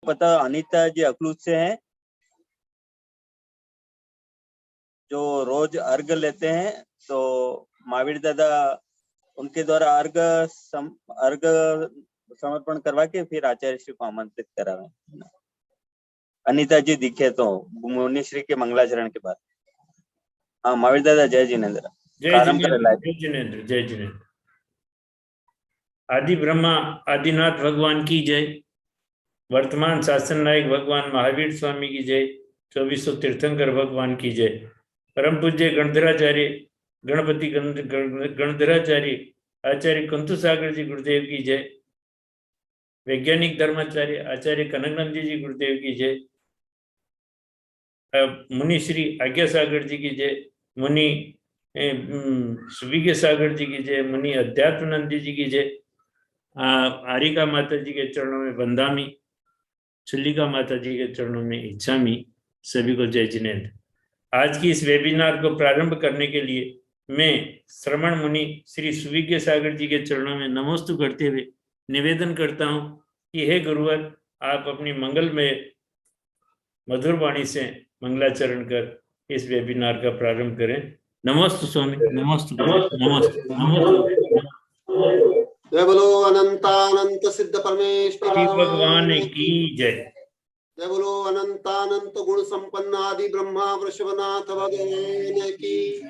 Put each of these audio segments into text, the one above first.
पता अनीता जी अखलूज से हैं, जो रोज अर्घ लेते हैं। तो महावीर दादा उनके द्वारा अर्घ समर्पण करवा के फिर आचार्य श्री को आमंत्रित करावे। अनीता जी दिखे तो मुनिश्री के मंगलाचरण के बाद। हाँ महावीर दादा, जय जिनेन्द्र। जय जिनेन्द्र, जय जिनेन्द्र। आदि ब्रह्मा आदिनाथ भगवान की जय। वर्तमान शासन नायक भगवान महावीर स्वामी की जय। 2400 तीर्थंकर भगवान की जय। परम पूज्य गणधराचार्य गणपति गणधराचार्य आचार्य कुंतु सागर जी गुरुदेव की जय। वैज्ञानिक धर्माचार्य आचार्य कनकनंद जी गुरुदेव की जय। मुनि श्री आज्ञा सागर जी की जय। मुनि सुविज्ञ सागर जी की जय। मुनि अध्यात्मनंदी जी की जय। आरिका माता जी के चरणों में बंदामी, चुल्लिका माता जी के चरणों में इच्छामी। सभी को जय जिनेन्द्र। आज की इस वेबिनार को प्रारंभ करने के लिए मैं श्रवण मुनि श्री सुविज्ञ सागर जी के चरणों में नमोस्तु करते हुए निवेदन करता हूं कि हे गुरुवर, आप अपनी मंगल में मधुर वाणी से मंगलाचरण कर इस वेबिनार का प्रारंभ करें। नमोस्तु स्वामी, नमोस्तु, नमोस्तु, नमोस्तु। जय बोलो अनंतानंत सिद्ध परमेश्वर भगवान की जय। जय बोलो अनंतानंत गुण संपन्न आदि ब्रह्मा वृषभनाथ भगवान की।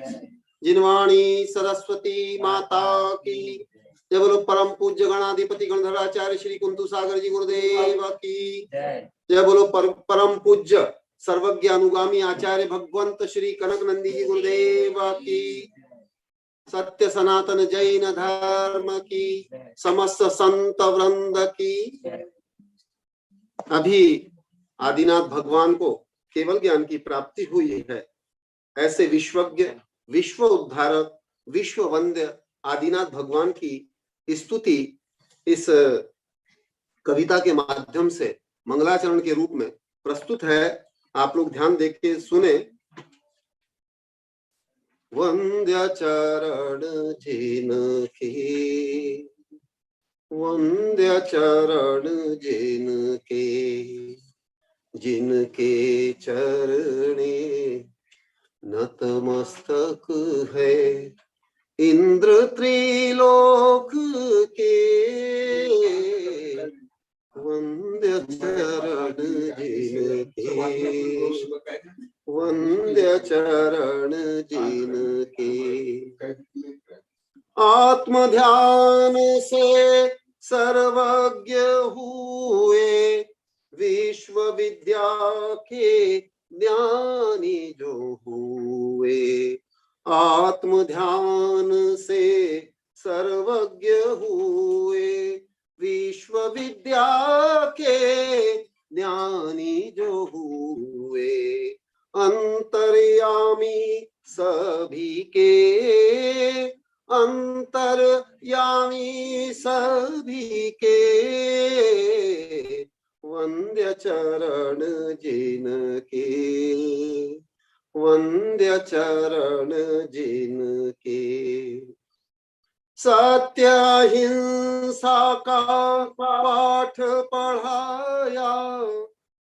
जिनवाणी सरस्वती माता की। जय बोलो परम पूज्य गणाधिपति गणधराचार्य श्री कुंतु सागर जी गुरुदेव की। जय बोलो परम पूज्य सर्वज्ञ अनुगामी आचार्य भगवंत श्री कनकनंदी जी गुरुदेव की। सत्य सनातन जैन धर्म की। समस्त संत वृंद की। अभी आदिनाथ भगवान को केवल ज्ञान की प्राप्ति हुई है, ऐसे विश्वज्ञ, विश्व उद्धारक, विश्व वंद्य आदिनाथ भगवान की स्तुति इस कविता के माध्यम से मंगलाचरण के रूप में प्रस्तुत है। आप लोग ध्यान देख के सुने। वंद्य चरण जिनके, वंद्य चरण जिनके, जिनके चरणे नतमस्तक है इंद्र त्रिलोक के। वंद्य चरण जिनके, वंद्य चरण जिनके। आत्म ध्यान से सर्वज्ञ हुए, विश्व विद्या के ज्ञानी जो हुए। आत्म ध्यान से सर्वज्ञ हुए, विश्व विद्या के ज्ञानी जो हुए। अंतर्यामी सभी के, अंतर्यामी सभी के। वंद्य चरण जिनके, वंद्य चरण जिनके। सत्य अहिंसा का पाठ पढ़ाया,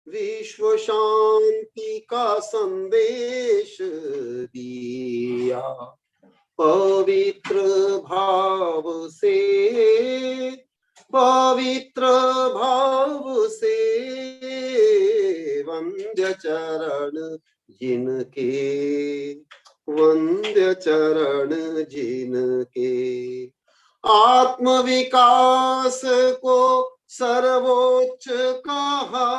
विश्व शांति का संदेश दिया। पवित्र भाव से, पवित्र भाव से वंद्य चरण जिनके, वंद्य चरण जिनके। आत्म विकास को सर्वोच्च कहा,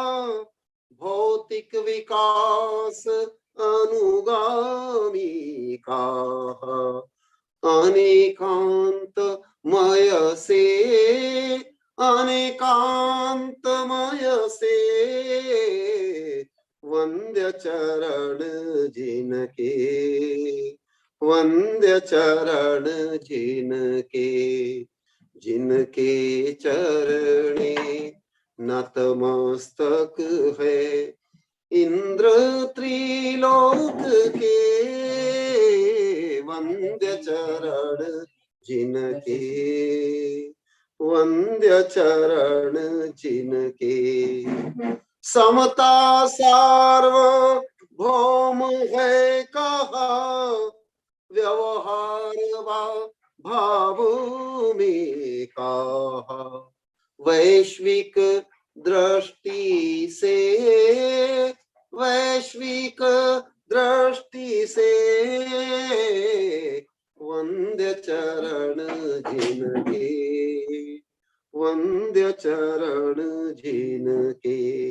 भौतिक विकास अनुगामी कहा। अनेकांतमय से, अनेकांतमय से वंद्य चरण जिनके, वंद्य चरण जिनके। जिनके चरणे नतमस्तक है इंद्र त्रिलोक के। वंद्य चरण जिनके, वंद्य चरण जिनके। समता सार्वभौम है कहा, व्यवहार भाव में कहा। वैश्विक दृष्टि से, वैश्विक दृष्टि से वंद्य चरण जिनके, वंद्य चरण जिनके।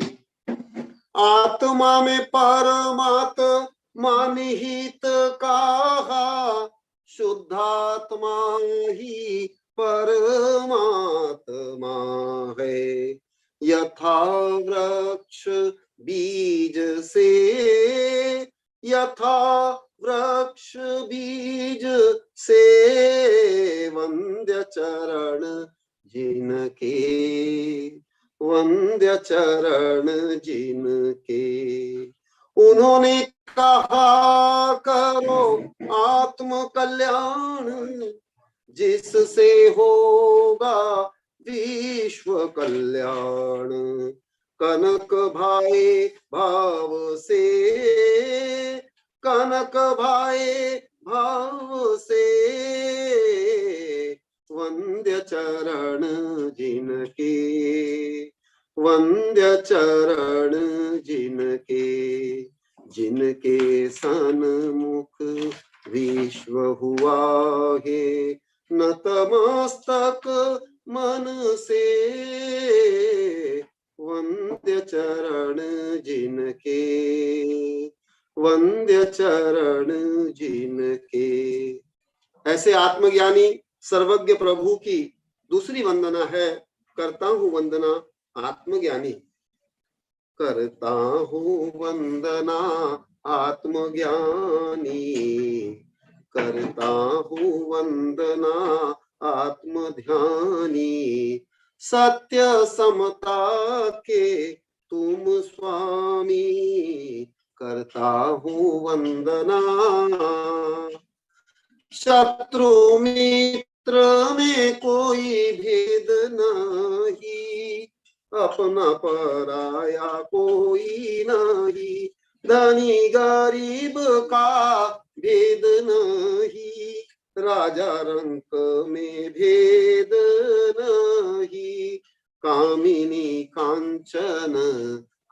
आत्मा में परमात्मा निहित कहा, शुद्धात्मा ही परमात्मा है। यथा वृक्ष बीज से, यथा वृक्ष बीज से वंद्य चरण जिनके, वंद्य चरण जिनके। उन्होंने कहा करो आत्म कल्याण, जिससे होगा विश्व कल्याण। कनक भाई भाव से, कनक भाई भाव से वंद्य चरण जिनके, वंद्य चरण जिनके। जिनके सन्मुख विश्व हुआ है नतमस्तक मन से, वंद्य चरण जिनके, वंद्य चरण जिनके। ऐसे आत्मज्ञानी सर्वज्ञ प्रभु की दूसरी वंदना है, करता हूं वंदना आत्मज्ञानी। करता हूं वंदना आत्मज्ञानी, करता हूं वंदना आत्मध्यानी। सत्य समता के तुम स्वामी, करता हूं वंदना। शत्रु मित्र में कोई भेद नहीं, अपना पराया कोई नहीं। धनी गरीब का भेद नहीं, राजा रंक में भेद नहीं। कामिनी कांचन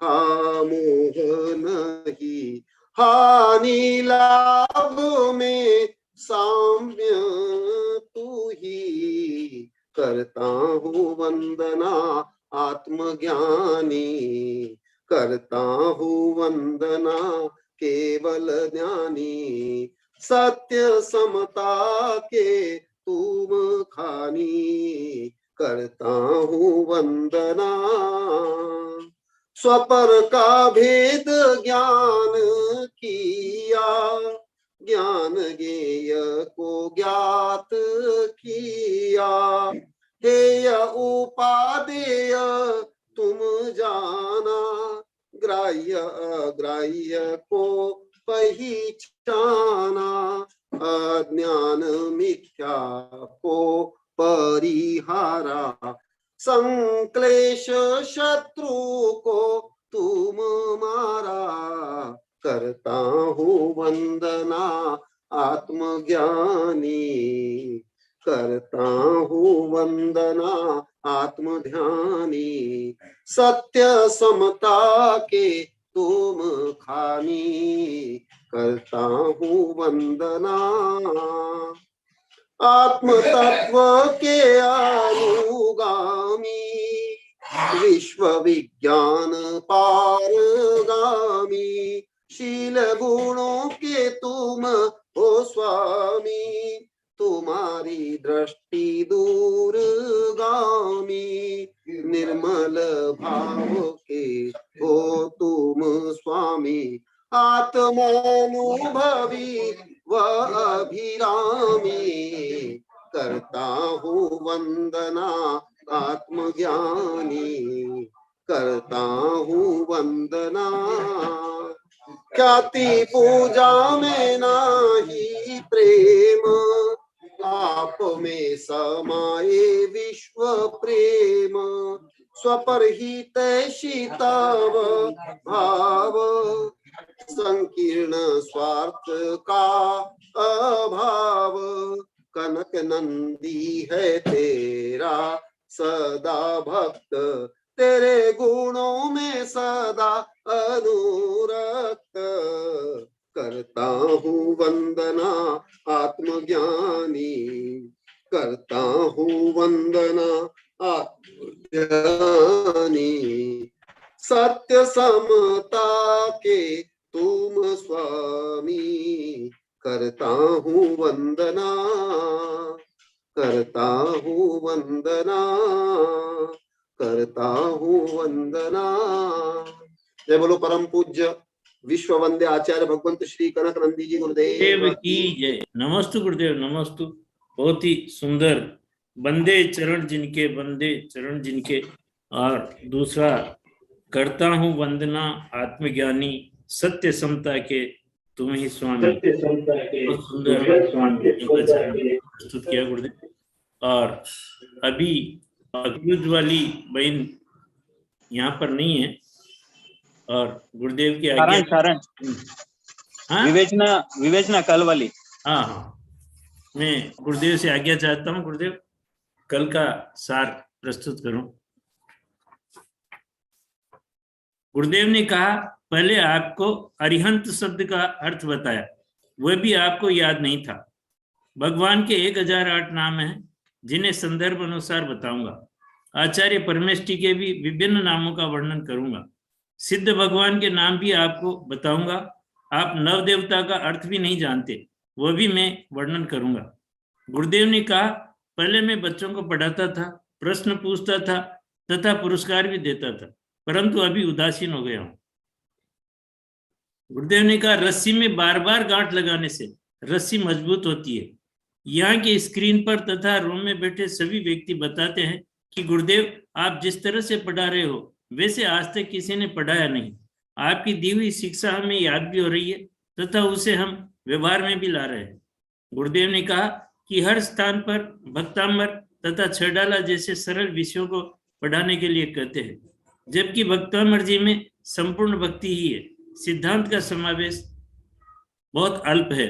का मोह नहीं, हानि लाभ में साम्य तू ही। करता हूं वंदना आत्मज्ञानी, करता हूं वंदना केवल ज्ञानी। सत्य समता के तुम खानी, करता हूं वंदना। स्वपर का भेद ज्ञान किया, ज्ञान ज्ञेय को ज्ञात किया। हेय उपादेय तुम जाना, ग्राह्य अग्राह्य को पहचाना। अज्ञान मिथ्या को परिहारा, संक्लेश शत्रु को तुम मारा। करता हूं वंदना आत्मज्ञानी, करता हूं वंदना आत्मध्यानी। सत्य समता के तुम खानी, करता हूं वंदना। आत्म तत्व के अनुगामी, विश्व विज्ञान पारगामी। शील गुणों के तुम हो स्वामी, तुम्हारी दृष्टि दूरगामी। निर्मल भाव के हो तुम स्वामी, आत्मानुभवी व अभिरामी। करता हूं वंदना आत्मज्ञानी, करता हूं वंदना। ख्याति पूजा में नाही प्रेम, आप में समाये विश्व परहितैषी तव भाव, संकीर्ण स्वार्थ का अभाव, कनक नंदी है तेरा सदा भक्त, तेरे गुणों में सदा अनुरक्त, करता हूँ वंदना आत्मज्ञानी, करता हूँ वंदना आत्मज्ञानी, सत्य समता के तुम स्वामी, करता हूँ वंदना, करता हूँ वंदना, करता हूँ वंदना। जय बोलो परम पूज्य विश्व वंदे आचार्य भगवंत श्री कनक नंदी जी गुरुदेव देव की जय। नमस्तु गुरुदेव, नमस्तु। बहुत ही सुंदर, बंदे चरण जिनके, बंदे चरण जिनके। और दूसरा, करता हूँ वंदना आत्मज्ञानी, सत्य समता के तुम ही स्वामी। बहुत सुंदर प्रस्तुत किया गुरुदेव। और अभी अक्यूज वाली बहन यहाँ पर नहीं है, और गुरुदेव की आज्ञा। सारांश हाँ विवेचना कल वाली। हाँ, मैं गुरुदेव से आज्ञा चाहता हूँ, गुरुदेव कल का सार प्रस्तुत करूं। गुरुदेव ने कहा, पहले आपको अरिहंत शब्द का अर्थ बताया, वह भी आपको याद नहीं था। भगवान के 1008 नाम हैं, जिन्हें संदर्भ अनुसार बताऊंगा। आचार्य परमेष्टि के भी विभिन्न नामों का वर्णन करूंगा। सिद्ध भगवान के नाम भी आपको बताऊंगा। आप नवदेवता का अर्थ भी नहीं जानते, वह भी मैं वर्णन करूंगा। गुरुदेव ने कहा, पहले मैं बच्चों को पढ़ाता था, प्रश्न पूछता था तथा पुरस्कार भी देता था, परंतु अभी उदासीन हो गया हूं। गुरुदेव ने कहा, रस्सी में बार बार गांठ लगाने से रस्सी मजबूत होती है। यहाँ के स्क्रीन पर तथा रूम में बैठे सभी व्यक्ति बताते हैं कि गुरुदेव आप जिस तरह से पढ़ा रहे हो, वैसे आज तक किसी ने पढ़ाया नहीं। आपकी दी हुई शिक्षा हमें याद भी हो रही है तथा उसे हम व्यवहार में भी ला रहे हैं। गुरुदेव ने कहा कि हर स्थान पर भक्तामर तथा छड़ाला जैसे सरल विषयों को पढ़ाने के लिए कहते हैं, जबकि भक्तामर जी में संपूर्ण भक्ति ही है। सिद्धांत का समावेश बहुत अल्प है।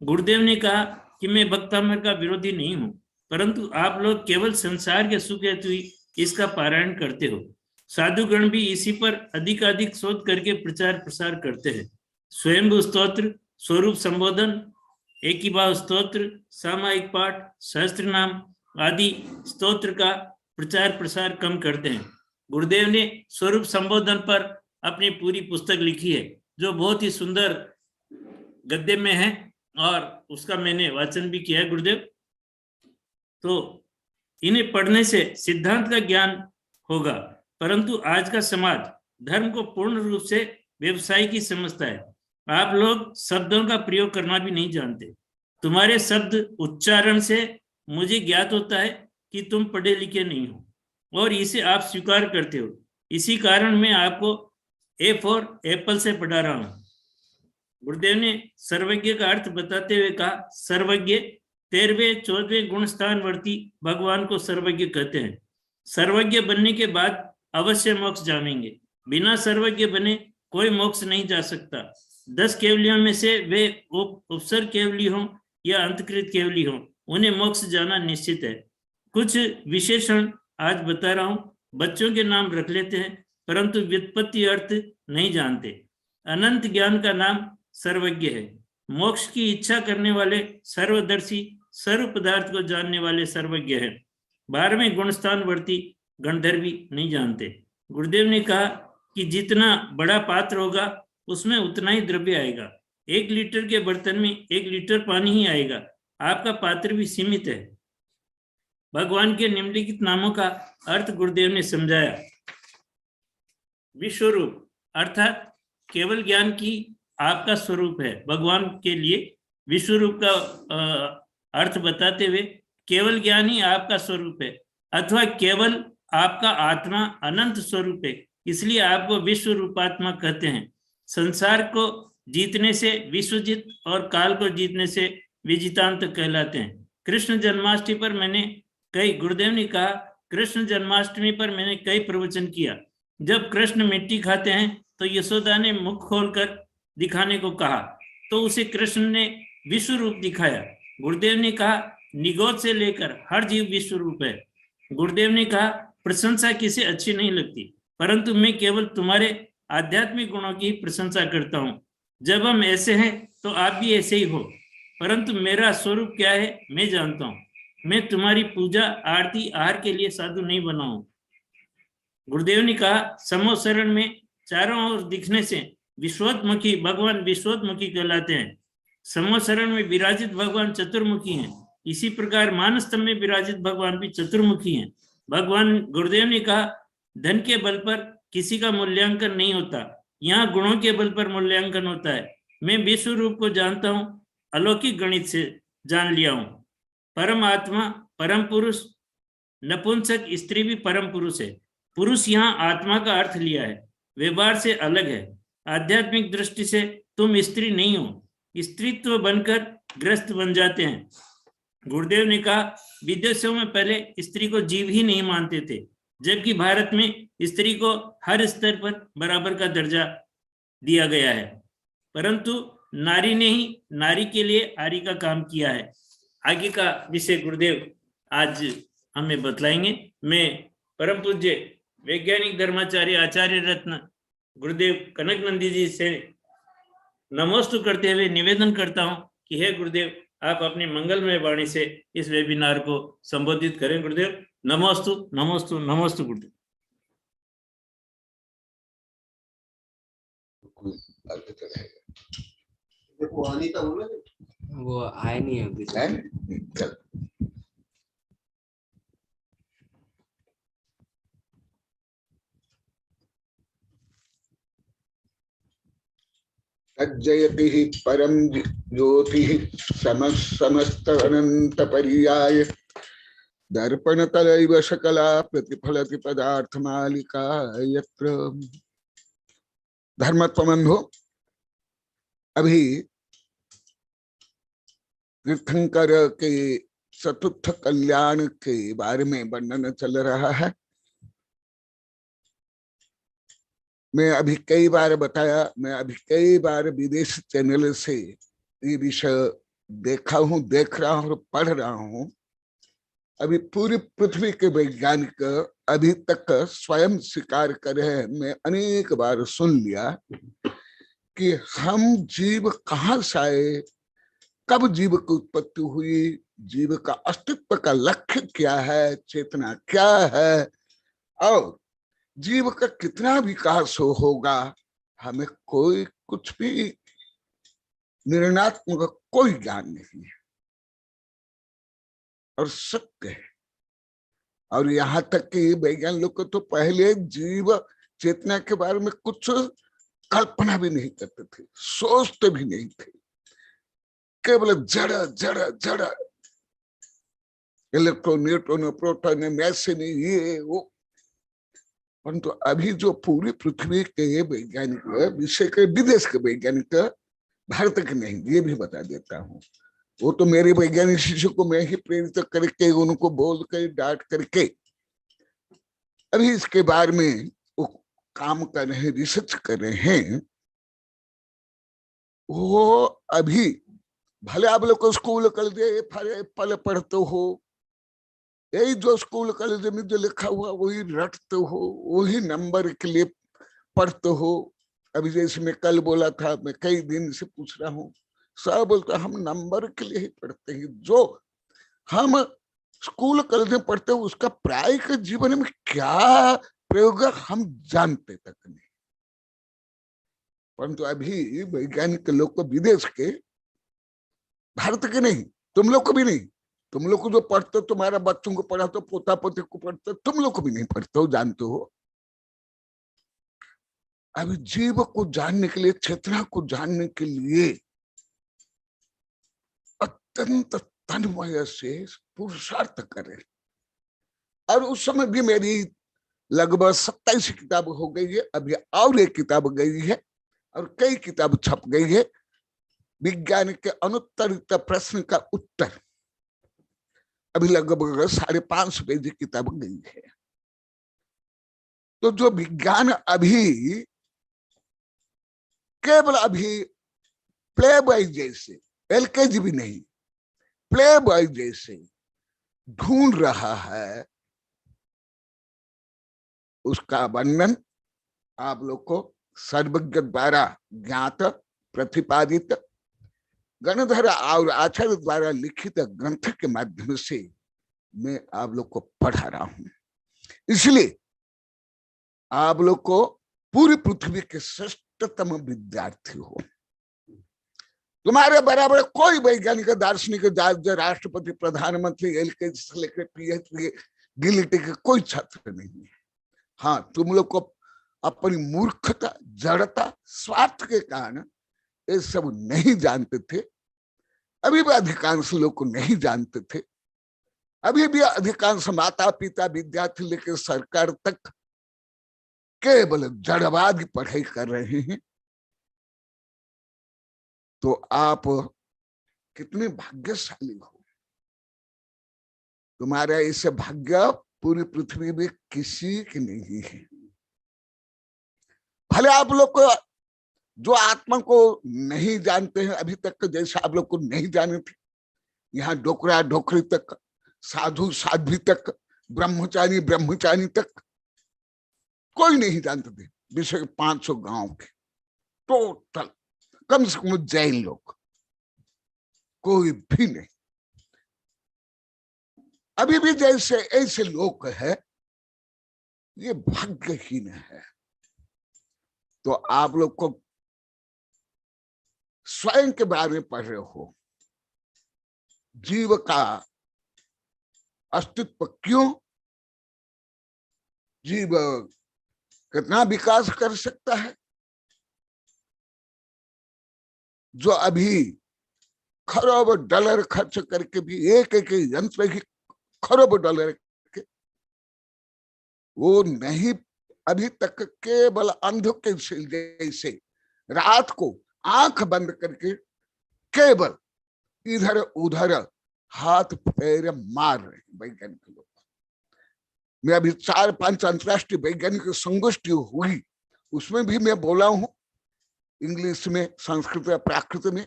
गुरुदेव ने कहा कि मैं भक्तामर का विरोधी नहीं हूं, परंतु आप लोग केवल संसार के सुख हेतु ही इसका पारायण करते हो। साधुगण भी इसी पर अधिकाधिक शोध करके प्रचार प्रसार करते हैं। स्वयंभू स्तोत्र, स्वरूप संबोधन, एकी भाव स्तोत्र, सामायिक पाठ, सहस्त्र नाम आदि स्तोत्र का प्रचार प्रसार कम करते हैं। गुरुदेव ने स्वरूप संबोधन पर अपनी पूरी पुस्तक लिखी है, जो बहुत ही सुंदर गद्य में है, और उसका मैंने वाचन भी किया है गुरुदेव। तो इन्हें पढ़ने से सिद्धांत का ज्ञान होगा, परंतु आज का समाज धर्म को पूर्ण रूप से व्यवसाय की समझता है। आप लोग शब्दों का प्रयोग करना भी नहीं जानते। तुम्हारे शब्द उच्चारण से मुझे ज्ञात होता है कि तुम पढ़े लिखे नहीं हो, और इसे आप स्वीकार करते हो। इसी कारण मैं आपको ए फॉर एप्पल से पढ़ा रहा हूं। गुरुदेव ने सर्वज्ञ का अर्थ बताते हुए कहा, सर्वज्ञ 13वें 14वें गुण स्थानवर्ती भगवान को सर्वज्ञ कहते हैं। सर्वज्ञ बनने के बाद अवश्य मोक्ष जाएंगे। बिना सर्वज्ञ बने कोई मोक्ष नहीं जा सकता। 10 केवलियों में से वे उपसर केवली हों या अंतकृत केवली हों, उन्हें मोक्ष जाना निश्चित है। कुछ विशेषण आज बता रहा हूं। बच्चों के नाम रख लेते हैं, परंतु व्युत्पत्ति अर्थ नहीं जानते। अनंत ज्ञान का नाम सर्वज्ञ है। मोक्ष की इच्छा करने वाले सर्वदर्शी, सर्व पदार्थ को जानने वाले सर्वज्ञ है। 12वें गुणस्थानवर्ती गणधर्वी नहीं जानते। गुरुदेव ने कहा कि जितना बड़ा पात्र होगा उसमें उतना ही द्रव्य आएगा। 1 लीटर के बर्तन में 1 लीटर पानी ही आएगा। आपका पात्र भी सीमित है। भगवान के निम्नलिखित नामों का अर्थ गुरुदेव ने समझाया। विश्वरूप अर्थात केवल ज्ञान की आपका स्वरूप है। भगवान के लिए विश्वरूप का अर्थ बताते हुए, केवल ज्ञान ही आपका स्वरूप है, अथवा केवल आपका आत्मा अनंत स्वरूप है, इसलिए आपको विश्व रूपात्मा कहते हैं। संसार को जीतने से विश्वजित और काल को जीतने से विजितांत कहलाते हैं। कृष्ण जन्माष्टमी पर मैंने गुरुदेव ने कहा, कृष्ण जन्माष्टमी पर मैंने कई प्रवचन किया। जब कृष्ण मिट्टी खाते हैं तो यशोदा ने मुख खोलकर दिखाने को कहा, तो उसे कृष्ण ने विश्व रूप दिखाया। गुरुदेव ने कहा, निगोद से लेकर हर जीव विश्व रूप है। गुरुदेव ने कहा, प्रशंसा किसे अच्छी नहीं लगती, परंतु मैं केवल तुम्हारे आध्यात्मिक गुणों की प्रशंसा करता हूँ। जब हम ऐसे हैं तो आप भी ऐसे ही हो, परंतु मेरा स्वरूप क्या है मैं जानता हूँ। मैं तुम्हारी पूजा आरती आहार के लिए साधु नहीं बना हूं। गुरुदेव ने कहा, समोसरण में चारों ओर दिखने से विश्वोत्मुखी भगवान विश्वोत्मुखी कहलाते हैं। समोसरण में विराजित भगवान चतुर्मुखी हैं। इसी प्रकार मानस्तंभ में विराजित भगवान भी चतुर्मुखी हैं। भगवान गुरुदेव ने कहा, धन के बल पर किसी का मूल्यांकन नहीं होता, यहाँ गुणों के बल पर मूल्यांकन होता है। मैं विश्व रूप को जानता हूँ, अलौकिक गणित से जान लिया हूँ। परम आत्मा परम पुरुष, नपुंसक स्त्री भी परम पुरुष है। पुरुष यहाँ आत्मा का अर्थ लिया है, व्यवहार से अलग है। आध्यात्मिक दृष्टि से तुम स्त्री नहीं हो, स्त्रीत्व बनकर ग्रस्त बन जाते हैं। गुरुदेव ने कहा, विदेशों में पहले स्त्री को जीव ही नहीं मानते थे, जबकि भारत में स्त्री को हर स्तर पर बराबर का दर्जा दिया गया है, परंतु नारी ने ही नारी के लिए आरी का काम किया है। आगे का विषय गुरुदेव आज हमें बतलाएंगे। मैं परम पूज्य वैज्ञानिक धर्माचार्य आचार्य रत्न गुरुदेव कनक नंदी जी से नमोस्तु करते हुए निवेदन करता हूं कि हे गुरुदेव, आप अपनी मंगलमय वाणी से इस वेबिनार को संबोधित करें। गुरुदेव नमोस्तु नमोस्तु नमोस्तु। गुरुदेव देखो अनीता बोल रहे वो आए नहीं है अभी तक। तज्जयति हि परम ज्योति समस्त अनंत पर्याय दर्पण तलैव सकला प्रतिफलति पदार्थ मालिका यत्र। धर्मत्वबंधो, अभी तीर्थंकर के चतुर्थ कल्याण के बारे में वर्णन चल रहा है। मैं अभी कई बार बताया, मैं अभी कई बार विदेश चैनल से ये विषय देखा हूं, देख रहा हूं और पढ़ रहा हूं। अभी पूरी पृथ्वी के वैज्ञानिक अभी तक स्वयं स्वीकार कर रहे हैं, मैं अनेक बार सुन लिया कि हम जीव कहाँ से आए, कब जीव की उत्पत्ति हुई, जीव का अस्तित्व का लक्ष्य क्या है, चेतना क्या है, और जीव का कितना विकास होगा, हमें कोई कुछ भी निर्णयात्मक कोई ज्ञान नहीं है और सत्य है। और यहाँ तक कि वैज्ञानिक लोग तो पहले जीव चेतना के बारे में कुछ कल्पना भी नहीं करते थे, सोचते भी नहीं थे, केवल जड़ जड़ जड़, इलेक्ट्रॉन न्यूट्रॉन प्रोटॉन मैसेज ये वो। परंतु अभी जो पूरी पृथ्वी के वैज्ञानिक, विश्व के विदेश के वैज्ञानिक, भारत के नहीं, ये भी बता देता हूँ, वो तो मेरे वैज्ञानिक शिष्य को मैं ही प्रेरित करके उनको बोल कर डांट करके अभी इसके बारे में वो काम कर रहे हैं, रिसर्च कर रहे हैं। वो अभी भले आप लोग को स्कूल कर दे पल पढ़ते हो, यही जो स्कूल कॉलेज में जो लिखा हुआ वही रटते हो, वही नंबर के लिए पढ़ते हो। अभी जैसे मैं कल बोला था, मैं कई दिन से पूछ रहा हूँ, सब बोलते हम नंबर के लिए ही पढ़ते हैं। जो हम स्कूल कॉलेज में पढ़ते हो उसका प्रायिक जीवन में क्या प्रयोग हम जानते तक नहीं। परंतु अभी वैज्ञानिक लोग को विदेश के, भारत के नहीं, तुम लोग को भी नहीं, तुम लोग को जो पढ़ते हो, तुम्हारा बच्चों को पढ़ाते हो, पोता पोते को पढ़ते हो, तुम लोग को भी नहीं पढ़ते हो, जानते हो। अभी जीव को जानने के लिए, चेतना को जानने के लिए अत्यंत तन्मय से पुरुषार्थ करें। और उस समय भी मेरी लगभग 27 किताब हो गई है, अभी और एक किताब गई है और कई किताब छप गई है, विज्ञान के अनुत्तरित प्रश्न का उत्तर। अभी लगभग 550 पेज की किताब गई है। तो जो विज्ञान अभी केवल अभी प्ले बॉय जैसे, एलकेजी भी नहीं, प्ले बॉय जैसे ढूंढ रहा है, उसका वर्णन आप लोग को सर्वज्ञ द्वारा ज्ञात प्रतिपादित गणधर और आचार्य द्वारा लिखित ग्रंथ के माध्यम से मैं आप लोग को पढ़ा रहा हूं। इसलिए आप लोग को पूरी पृथ्वी के श्रेष्ठतम विद्यार्थी हो। तुम्हारे बराबर कोई वैज्ञानिक, दार्शनिक, राष्ट्रपति, प्रधानमंत्री, एलकेजी से लेकर पीएचडी, गिलिटी के कोई छात्र नहीं है। हाँ, तुम लोग को अपनी मूर्खता, जड़ता, स्वार्थ के कारण ये सब नहीं जानते थे। अभी भी अधिकांश लोग को नहीं जानते थे। अभी भी अधिकांश माता पिता, विद्यार्थी लेकर सरकार तक केवल जड़वाद की पढ़ाई कर रहे हैं। तो आप कितने भाग्यशाली हो। तुम्हारा इस भाग्य पूरी पृथ्वी में किसी की नहीं है। भले आप लोग को जो आत्मा को नहीं जानते हैं अभी तक, जैसे आप लोग को नहीं जाने थे, यहाँ डोकरा डोकरी तक, साधु साध्वी तक, ब्रह्मचारी ब्रह्मचारी तक कोई नहीं जानते थे। विश्व के 500 गांव के टोटल, कम से कम जैन लोग कोई भी नहीं। अभी भी जैसे ऐसे लोग है, ये भाग्यहीन है। तो आप लोग को स्वयं के बारे में पढ़ रहे हो, जीव का अस्तित्व क्यों, जीव कितना विकास कर सकता है। जो अभी खरब डॉलर खर्च करके भी एक एक यंत्र की खरब डॉलर के, वो नहीं अभी तक केवल अंध के जैसे रात को आंख बंद करके केवल इधर उधर हाथ पैर मार रहे वैज्ञानिक लोग। मैं अभी 4-5 अंतरराष्ट्रीय वैज्ञानिक संगोष्ठी हुई, उसमें भी मैं बोला हूं, इंग्लिश में, संस्कृत में, प्राकृत में,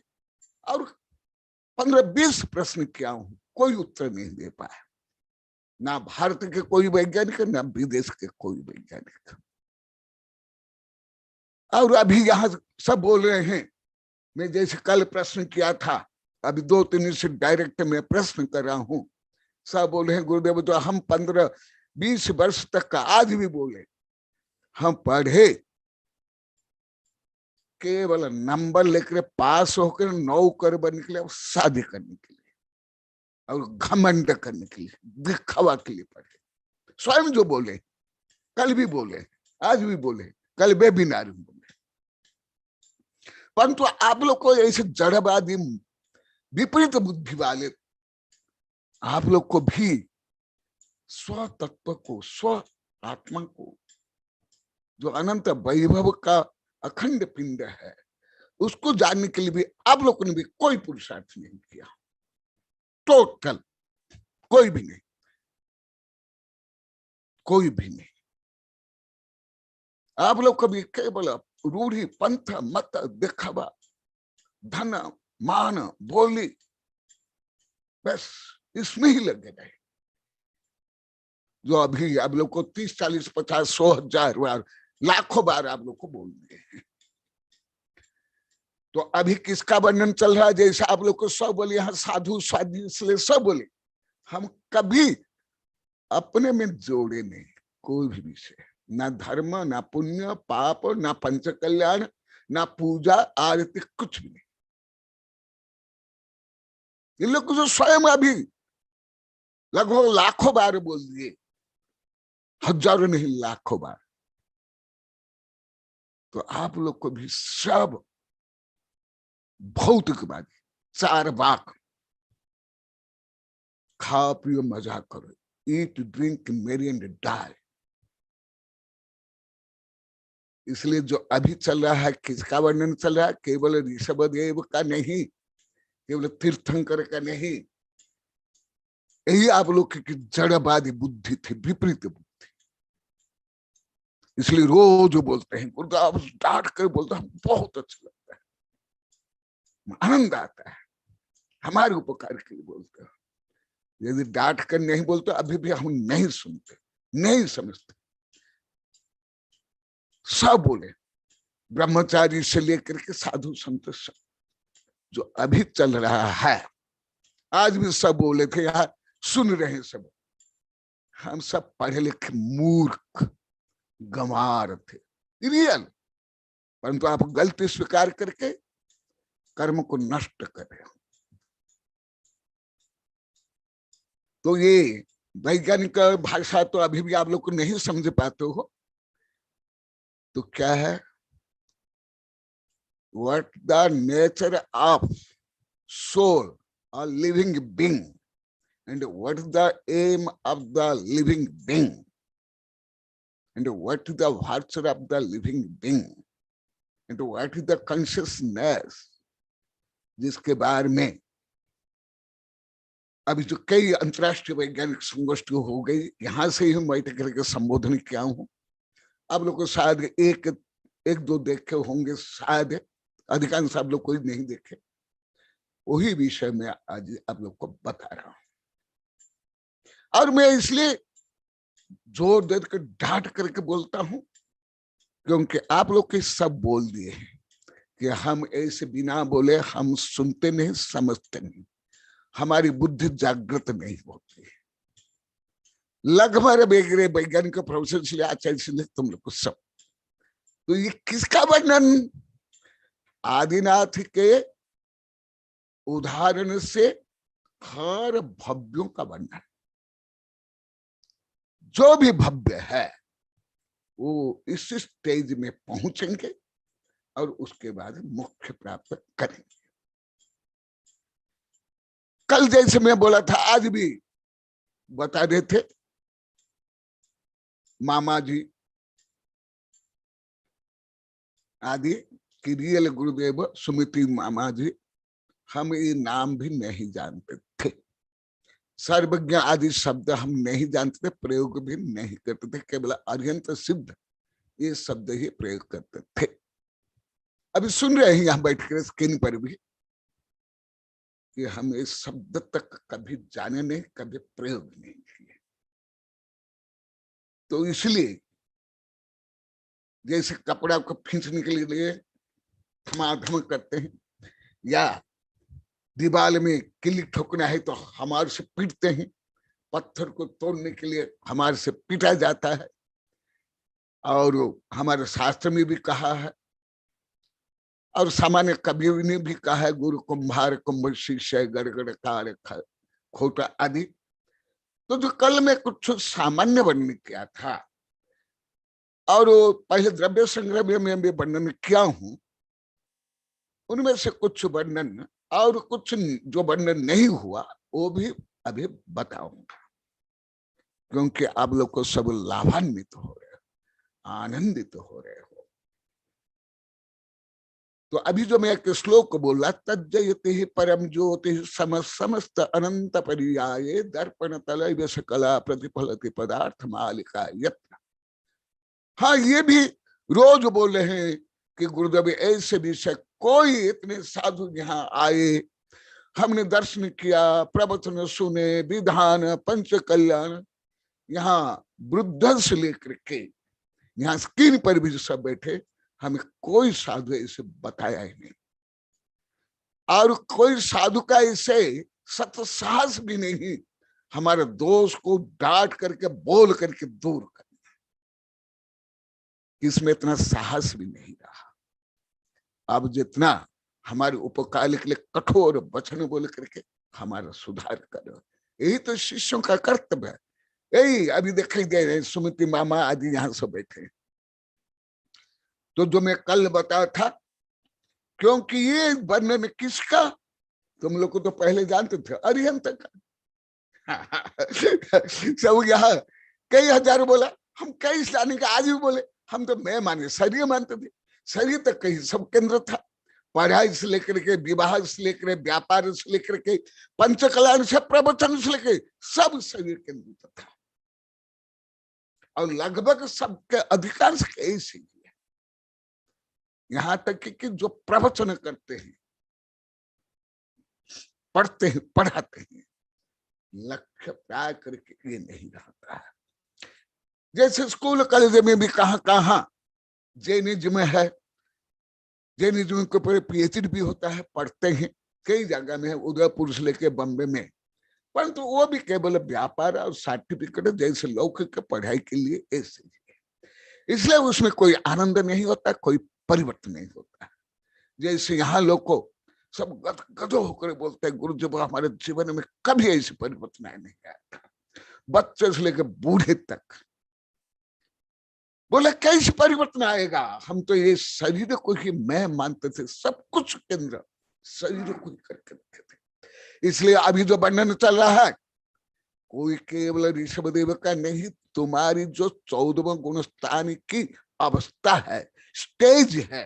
और 15-20 प्रश्न किया हूं, कोई उत्तर नहीं दे पाया। ना भारत के कोई वैज्ञानिक, ना विदेश के कोई वैज्ञानिक। और अभी यहाँ सब बोल रहे हैं। मैं जैसे कल प्रश्न किया था, अभी 2-3 से डायरेक्ट में प्रश्न कर रहा हूं, सब बोल रहे हैं गुरुदेव तो हम 15-20 वर्ष तक का, आज भी बोले, हम पढ़े केवल नंबर लेकर पास होकर नौकर बनने के लिए और शादी करने के लिए और घमंड करने के लिए, दिखावा के लिए पढ़े। स्वयं जो बोले, कल भी बोले, आज भी बोले, कल वेबिनार में बोले। परंतु आप लोग को ऐसे जड़वादी विपरीत बुद्धि वाले आप लोग को भी स्व तत्व को, स्व आत्मा को, जो अनंत वैभव का अखंड पिंड है, उसको जानने के लिए भी आप लोगों ने भी कोई पुरुषार्थ नहीं किया। टोटल कोई भी नहीं, कोई भी नहीं। आप लोग कभी केवल रूढ़ी, पंथ, मत, दिखावा, धन, मान, बोली, बस इसमें ही लगे रहे। जो अभी आप लोग को 30, 40, 50, 100, 1000 बार, लाखों बार आप लोग को बोल दिए हैं। तो अभी किसका वर्णन चल रहा है? जैसे आप लोग को सब बोले यहाँ साधु साध्वी, इसलिए सब बोले। हम कभी अपने में जोड़े नहीं कोई भी विषय, ना धर्म, ना पुण्य, पाप, ना पंच कल्याण, ना पूजा आरती, कुछ भी नहीं। इन लोग को जो स्वयं अभी लगभग लाखों बार बोल दिए, हजारों नहीं लाखों बार। तो आप लोग को भी सब भौतिकवादी, 4 वाक, खाओ पियो मजा करो, ईट ड्रिंक मेरी एंड डाई। इसलिए जो अभी चल रहा है, किसका वर्णन चल रहा है? केवल ऋषभदेव का नहीं, केवल तीर्थंकर का नहीं, यही आप लोग की जड़वादी बुद्धि थी, विपरीत बुद्धि। इसलिए रोज बोलते हैं, गुरुदास डांट कर बोलते हैं, बहुत अच्छा लगता है, आनंद आता है, हमारे उपकार के लिए बोलते हो। यदि डांट कर नहीं बोलते अभी भी हम नहीं सुनते, नहीं समझते। सब बोले, ब्रह्मचारी से लेकर के साधु संत सब जो अभी चल रहा है, आज भी सब बोले थे, यहाँ सुन रहे हैं सब। हम सब पढ़े लिखे मूर्ख गंवार थे, रियल, परंतु आप गलती स्वीकार करके कर्म को नष्ट कर रहे हो। तो ये वैज्ञानिक भाषा तो अभी भी आप लोग को नहीं समझ पाते हो। तो क्या है, what the nature of soul और living being and what the aim of the living being and what the virtue of the living being and what is the consciousness, जिसके बारे में अभी जो कई अंतरराष्ट्रीय वैज्ञानिक संगोष्ठी हो गई, यहां से ही मैं करके संबोधन किया हूं। आप लोग को शायद एक दो देखे होंगे, शायद अधिकांश आप लोग कोई नहीं देखे। वही विषय में आज आप लोग को बता रहा हूं। और मैं इसलिए जोर देकर डांट करके बोलता हूं क्योंकि आप लोग के सब बोल दिए हैं कि हम ऐसे बिना बोले हम सुनते नहीं, समझते नहीं, हमारी बुद्धि जागृत नहीं होती। लगभग वैज्ञानिक प्रोफेसर से आचार्य से तुम लोग को सब। तो ये किसका वर्णन? आदिनाथ के उदाहरण से हर भव्यों का वर्णन। जो भी भव्य है वो इस स्टेज में पहुंचेंगे और उसके बाद मोक्ष प्राप्त करेंगे। कल जैसे मैं बोला था, आज भी बता रहे थे, मामा जी आदि की रियल गुरुदेव सुमिति मामा जी, हम ये नाम भी नहीं जानते थे। सर्वज्ञ आदि शब्द हम नहीं जानते थे, प्रयोग भी नहीं करते थे, केवल अर्यंत सिद्ध ये शब्द ही प्रयोग करते थे। अभी सुन रहे हैं यहां बैठकर स्क्रीन पर भी कि हम इस शब्द तक कभी जाने नहीं, कभी प्रयोग नहीं किए। तो इसलिए जैसे कपड़ा को खींचने के लिए धमाधम करते हैं, या दीवार में किली ठोकना है तो हमारे से पीटते हैं, पत्थर को तोड़ने के लिए हमारे से पीटा जाता है। और हमारे शास्त्र में भी कहा है और सामान्य कवि ने भी कहा है, गुरु कुंभार कुंभ शिष्य गड़गड़ कार खोटा आदि। तो जो कल में कुछ सामान्य वर्णन किया था और पहले द्रव्य संग्रह में भी वर्णन किया हूं, उनमें से कुछ वर्णन और कुछ जो वर्णन नहीं हुआ वो भी अभी बताऊंगा, क्योंकि आप लोग को सब लाभान्वित हो रहे हो, आनंदित हो रहे हो। तो अभी जो मैं एक श्लोक बोला, तज्जयते ही परम ज्योति समस्त अनंत पर्याये दर्पण तलैव सकला प्रतिफलति पदार्थ मालिका यत्र। हाँ, ये भी रोज बोल रहे हैं कि गुरुदेव ऐसे विषय, कोई इतने साधु यहाँ आए, हमने दर्शन किया, प्रवचन सुने, विधान पंच कल्याण, यहाँ वृद्ध से लेकर के यहाँ स्क्रीन पर भी सब बैठे, हमें कोई साधु ऐसे बताया ही नहीं। और कोई साधु का ऐसे सत्साहस भी नहीं हमारे दोष को डांट करके बोल करके दूर करना। इसमें इतना साहस भी नहीं रहा। अब जितना हमारे उपकार के लिए कठोर वचन बोल करके हमारा सुधार करो, यही तो शिष्यों का कर्तव्य है। यही अभी दिखाई दे रहे सुमिति मामा आदि यहाँ से बैठे। तो जो मैं कल बताया था, क्योंकि ये वर्णन किसका तुम लोग को तो पहले जानते थे, अरिहंत का। सब यहाँ कई हजार बोला, हम कई जाने का आज भी बोले, हम तो मैं माने शरीर मानते थे, शरीर तक कहीं सब केंद्र था, पढ़ाई से लेकर के, विवाह से लेकर, व्यापार से लेकर के, पंचकल्याण से, प्रवचन से लेकर सब शरीर केंद्रित था। और लगभग सबके अधिकांश ऐसे ही है। यहां तक कि जो प्रवचन करते हैं, पढ़ते हैं, पढ़ाते हैं, लक्ष्य प्राय करके ये नहीं रहता है। जैसे स्कूल कॉलेज में भी कहां कहां जैनिज्म है, जैनिज्म के ऊपर पीएचडी भी होता है, पढ़ते हैं, कई जगह में है, उदयपुर से लेके बम्बे में, परंतु वो भी केवल व्यापार और सर्टिफिकेट जैसे लौकिक पढ़ाई के लिए ऐसे ही। इसलिए उसमें कोई आनंद नहीं होता, कोई परिवर्तन नहीं होता। जैसे यहाँ लोग को सब गदगदो होकर बोलते हैं, गुरु जब हमारे जीवन में कभी ऐसे परिवर्तन नहीं आया था, बच्चे से लेकर बूढ़े तक। बोले कैसे परिवर्तन आएगा, हम तो ये शरीर को ही मैं मानते थे, सब कुछ केंद्र शरीर को ही करके रखे थे। इसलिए अभी जो वर्णन चल रहा है, कोई केवल ऋषभदेव का नहीं, तुम्हारी जो 14वें गुण स्थान की अवस्था है, स्टेज है,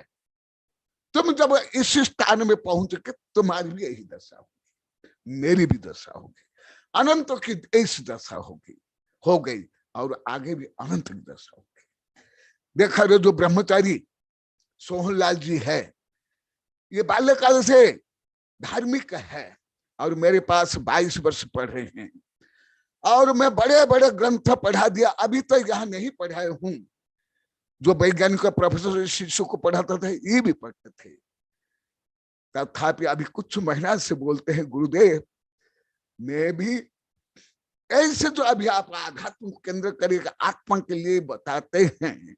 तुम जब इस स्थान में पहुंच के तुम्हारी भी यही दशा होगी, मेरी भी दशा होगी, अनंत की ऐसी दशा होगी, हो गई, और आगे भी अनंत की दशा होगी। देखा जो ब्रह्मचारी सोहनलाल जी है, ये बाल्यकाल से धार्मिक है और मेरे पास 22 वर्ष पढ़े हैं, और मैं बड़े बड़े ग्रंथ पढ़ा दिया। अभी तो यहाँ नहीं पढ़ाए हूं, जो वैज्ञानिक प्रोफेसर शिष्य को पढ़ाता था ये भी पढ़ते थे। तथापि अभी कुछ महीना से बोलते हैं, गुरुदेव मैं भी ऐसे जो अभी आप आध्यात्म केंद्र करेगा आत्मा के लिए बताते हैं,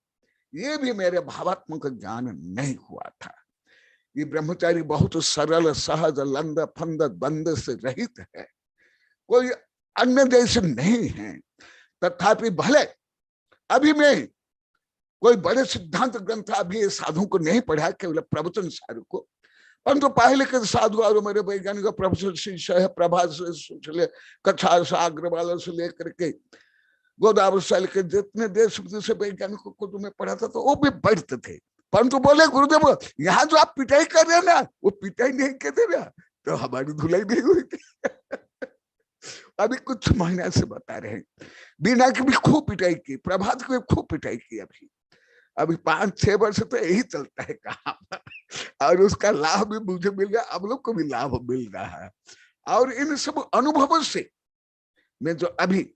ये भी मेरे भावात्मक ज्ञान नहीं हुआ था। ये ब्रह्मचारी बहुत सरल, सहज, लंद फंद द्वंद से रहित है, कोई अन्य जैसे नहीं है। तथापि भले अभी मैं कोई बड़े सिद्धांत ग्रंथ अभी साधु को नहीं पढ़ा, केवल प्रवचन साधु को, परंतु पहले के साधु और मेरे वैज्ञानिक प्रोफेसर शिष्य है, प्रभात से कछार से अग्रवाल से लेकर के गोदावरी से लेकर जितने देश विदेश से वैज्ञानिकों को तुम्हें पढ़ाता था, वो भी पढ़ते थे। परंतु बोले गुरुदेव यहाँ जो आप पिटाई कर रहे हैं ना, वो पिटाई नहीं कहते ना, तो हमारी धुलाई नहीं हुई थी। अभी कुछ महीना से बता रहे हैं, बीना की भी खूब पिटाई की, प्रभात की भी खूब पिटाई की। अभी 5-6 वर्ष तो यही चलता है कहाँ, और उसका लाभ भी मुझे मिल गया, अब लोग को भी लाभ मिल रहा है। और इन सब अनुभवों से मैं जो अभी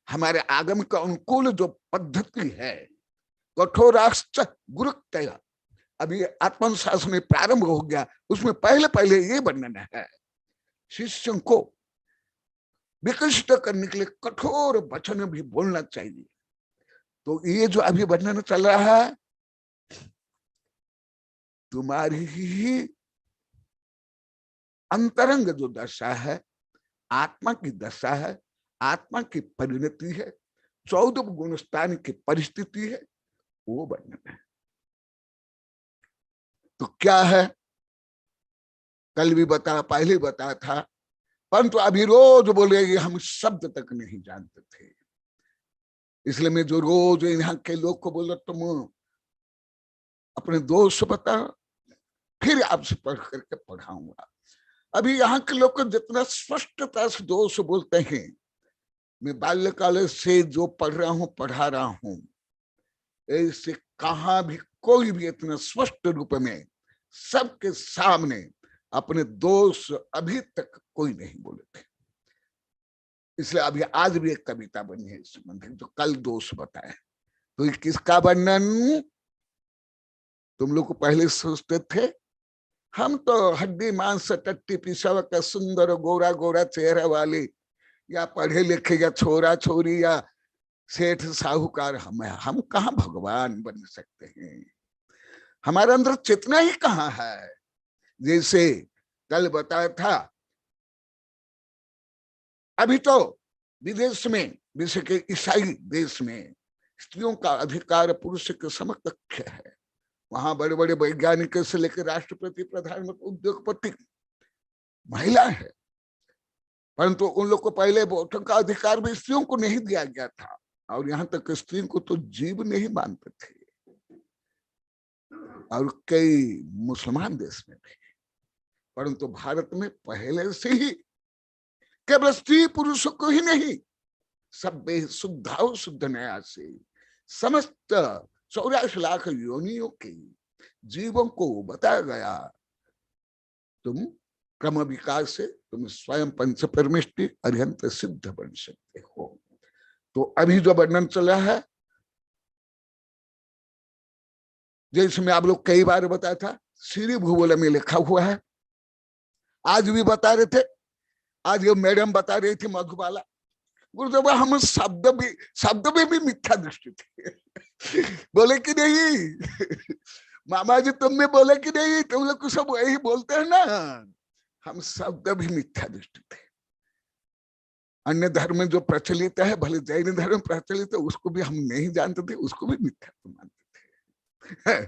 हमारे आगम का अनुकूल जो पद्धति है, कठोराश्च गुरुक्तय, अभी आत्मशास्त्र में प्रारंभ हो गया, उसमें पहले पहले ये वर्णन है, शिष्यों को विकसित करने के लिए कठोर वचन भी बोलना चाहिए। तो ये जो अभी वर्णन चल रहा है, तुम्हारी ही अंतरंग जो दशा है, आत्मा की दशा है, आत्मा की परिणति है, 14 गुण स्थान की परिस्थिति है, वो वर्णन है। तो क्या है, कल भी बताया, पहले ही बताया था, परंतु अभी रोज बोलेगी हम शब्द तक नहीं जानते थे। इसलिए मैं जो रोज यहाँ के लोग को बोल रहा, तुम अपने दोष बता, फिर आपसे पढ़ करके पढ़ाऊंगा। अभी यहाँ के लोग को जितना स्पष्टता से दोष बोलते हैं, मैं बाल्यकाल से जो पढ़ रहा हूँ, पढ़ा रहा हूँ, ऐसे कहाँ भी कोई भी इतना स्पष्ट रूप में सबके सामने अपने दोष अभी तक कोई नहीं बोले थे। इसलिए अभी आज भी एक कविता बनी है इस संबंध में, जो कल दोष बताए। तो ये किसका वर्णन, तुम लोग को पहले सोचते थे हम तो हड्डी मांस टट्टी पिसावा का सुंदर गोरा गोरा चेहरा वाले, या पढ़े लिखे, या छोरा छोरी, या सेठ साहूकार, हम कहाँ भगवान बन सकते हैं, हमारे अंदर चेतना ही कहाँ है। जैसे कल बताया था, अभी तो विदेश में, विश्व के ईसाई देश में स्त्रियों का अधिकार पुरुष के समकक्ष है। वहां बड़े बड़े वैज्ञानिक से लेकर राष्ट्रपति, प्रधानमंत्री, उद्योगपति महिला है, परंतु उन लोग को पहले वोटों का अधिकार भी स्त्रियों को नहीं दिया गया था, और यहाँ तक स्त्रियों को तो जीव नहीं मानते थे। और कई मुसलमान देश में भी, परंतु भारत में पहले से ही केवल स्त्री पुरुषों को ही नहीं, सब शुद्धाओ शुद्ध नया से समस्त 84 लाख योनियों के जीवों को बताया गया, तुम क्रम विकास से तुम स्वयं पंच परमिष्टि अरिहंत सिद्ध बन सकते हो। तो अभी जो वर्णन चला है, जैसे मैं आप लोग कई बार बताया था, श्री भूगोल में लिखा हुआ है, आज भी बता रहे थे, आज ये मैडम बता रही थी मधुबाला, गुरुदेव हम शब्द में भी मिथ्या दृष्टि थी बोले कि नहीं मामा जी तुम भी बोले कि नहीं, तुम लोग सब वही बोलते हैं ना, हम शब्द भी मिथ्या दृष्टि थे। अन्य धर्म में जो प्रचलित है, भले जैन धर्म प्रचलित है, उसको भी हम नहीं जानते थे, उसको भी मिथ्या मानते थे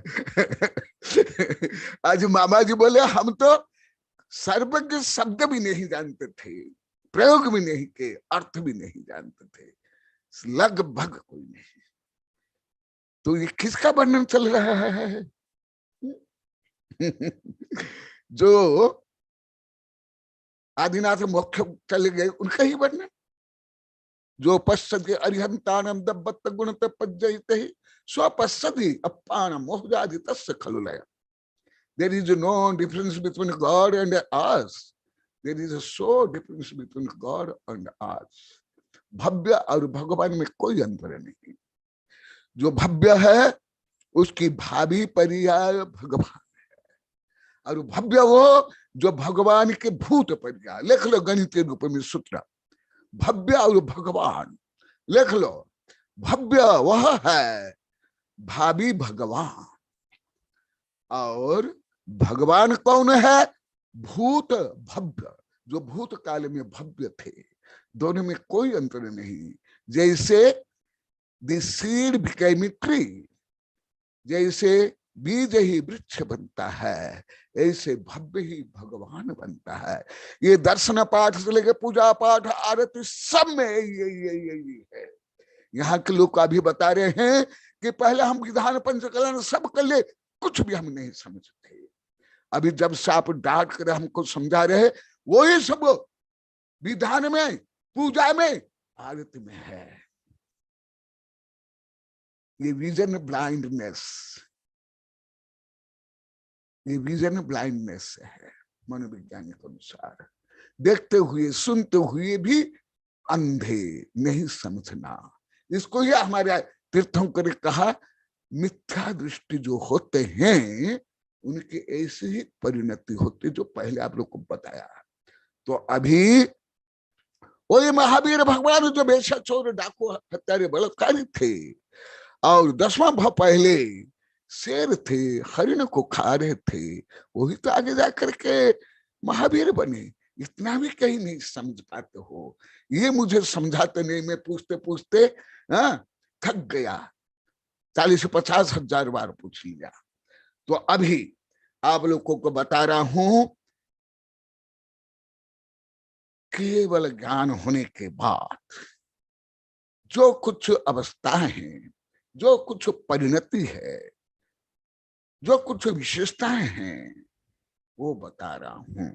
आज मामा जी बोले हम तो सर्वज्ञ शब्द भी नहीं जानते थे, प्रयोग भी नहीं के, अर्थ भी नहीं जानते थे, लगभग कोई नहीं। तो ये किसका वर्णन चल रहा है जो आदिनाथ मोक्ष चले गए उनका ही वर्णन, जो पश्यति अरिहंतानम दब्बत गुण तपज्जयते ही स्वपश्यति अपान मोहजादि तस्य खलु लय। There is no difference between God and us. There is a so difference between God and us. भव्य और भगवान में कोई अंतर नहीं। जो भव्य है उसकी भावी पर्याय भगवान है, और भव्य वो जो भगवान के भूत पर्याय। लिख लो गणितीय रूप में सूत्र, भव्य और भगवान लिख लो। भव्य वह है भावी भगवान, और भगवान कौन है? भूत भव्य, जो भूत काल में भव्य थे। दोनों में कोई अंतर नहीं। जैसे the seed became a tree, जैसे बीज ही वृक्ष बनता है, ऐसे भव्य ही भगवान बनता है। ये दर्शन पाठ से लेकर पूजा पाठ आरती सब में यही है। यहाँ के लोग अभी बता रहे हैं कि पहले हम विधान पंचकलन सब कर ले, कुछ भी हम नहीं समझते। अभी जब से आप डांट कर हमको समझा रहे, वही सब विधान में, पूजा में, आरती में है। ये विजन ब्लाइंडनेस, ये विजन ब्लाइंडनेस है मनोविज्ञान के अनुसार। देखते हुए सुनते हुए भी अंधे, नहीं समझना। इसको ही हमारे तीर्थंकर ने कहा, मिथ्या दृष्टि जो होते हैं उनकी ऐसी ही परिणति होती, जो पहले आप लोग को बताया। तो अभी वही महावीर भगवान जो बेशा चोर डाकू हत्यारे बलात्कारी थे, और 10वां भाव पहले शेर थे, हरिण को खा रहे थे, वही तो आगे जाकर के महावीर बने। इतना भी कहीं नहीं समझ पाते हो। ये मुझे समझाते नहीं, मैं पूछते पूछते थक गया। 40-50 हजार बार पूछ लिया। तो अभी आप लोगों को बता रहा हूं, केवल ज्ञान होने के बाद जो कुछ अवस्थाएं हैं, जो कुछ परिणति है, जो कुछ विशेषताएं हैं, वो बता रहा हूं।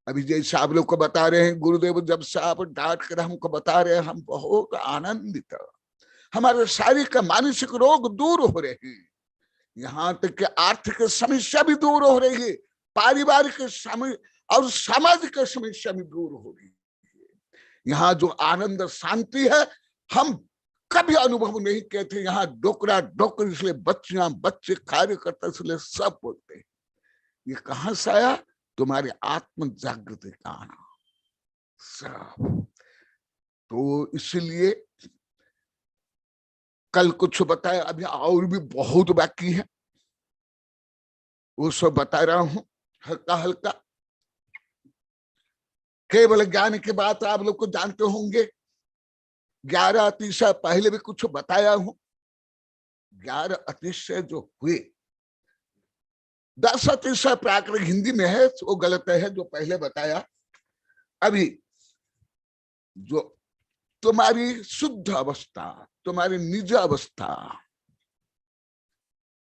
अभी जैसे आप लोग को बता रहे हैं, गुरुदेव जब से आप डांट कर हमको बता रहे हैं, हम बहुत आनंदित, हमारे शारीरिक मानसिक रोग दूर हो रहे हैं, यहाँ तक कि आर्थिक समस्या भी दूर हो रही है, पारिवारिक और सामाजिक समस्या भी दूर हो रही है। यहाँ जो आनंद शांति है, हम कभी अनुभव नहीं किए थे। यहाँ डोकरा डोकर, इसलिए बच्चियां बच्चे कार्यकर्ता इसलिए सब बोलते हैं। ये कहां से आया? तुम्हारे आत्म जागृति का आना सब। तो इसलिए कल कुछ बताया, अभी और भी बहुत बाकी है, वो सब बता रहा हूं हल्का हल्का। केवल ज्ञान की बात आप लोग को जानते होंगे। 11 अतिशय पहले भी कुछ बताया हूं। 11 अतिशय जो हुए, 10 अतिशय प्राकृतिक हिंदी में है, वो गलत है जो पहले बताया। अभी जो तुम्हारी शुद्ध अवस्था, तुम्हारी निज अवस्था,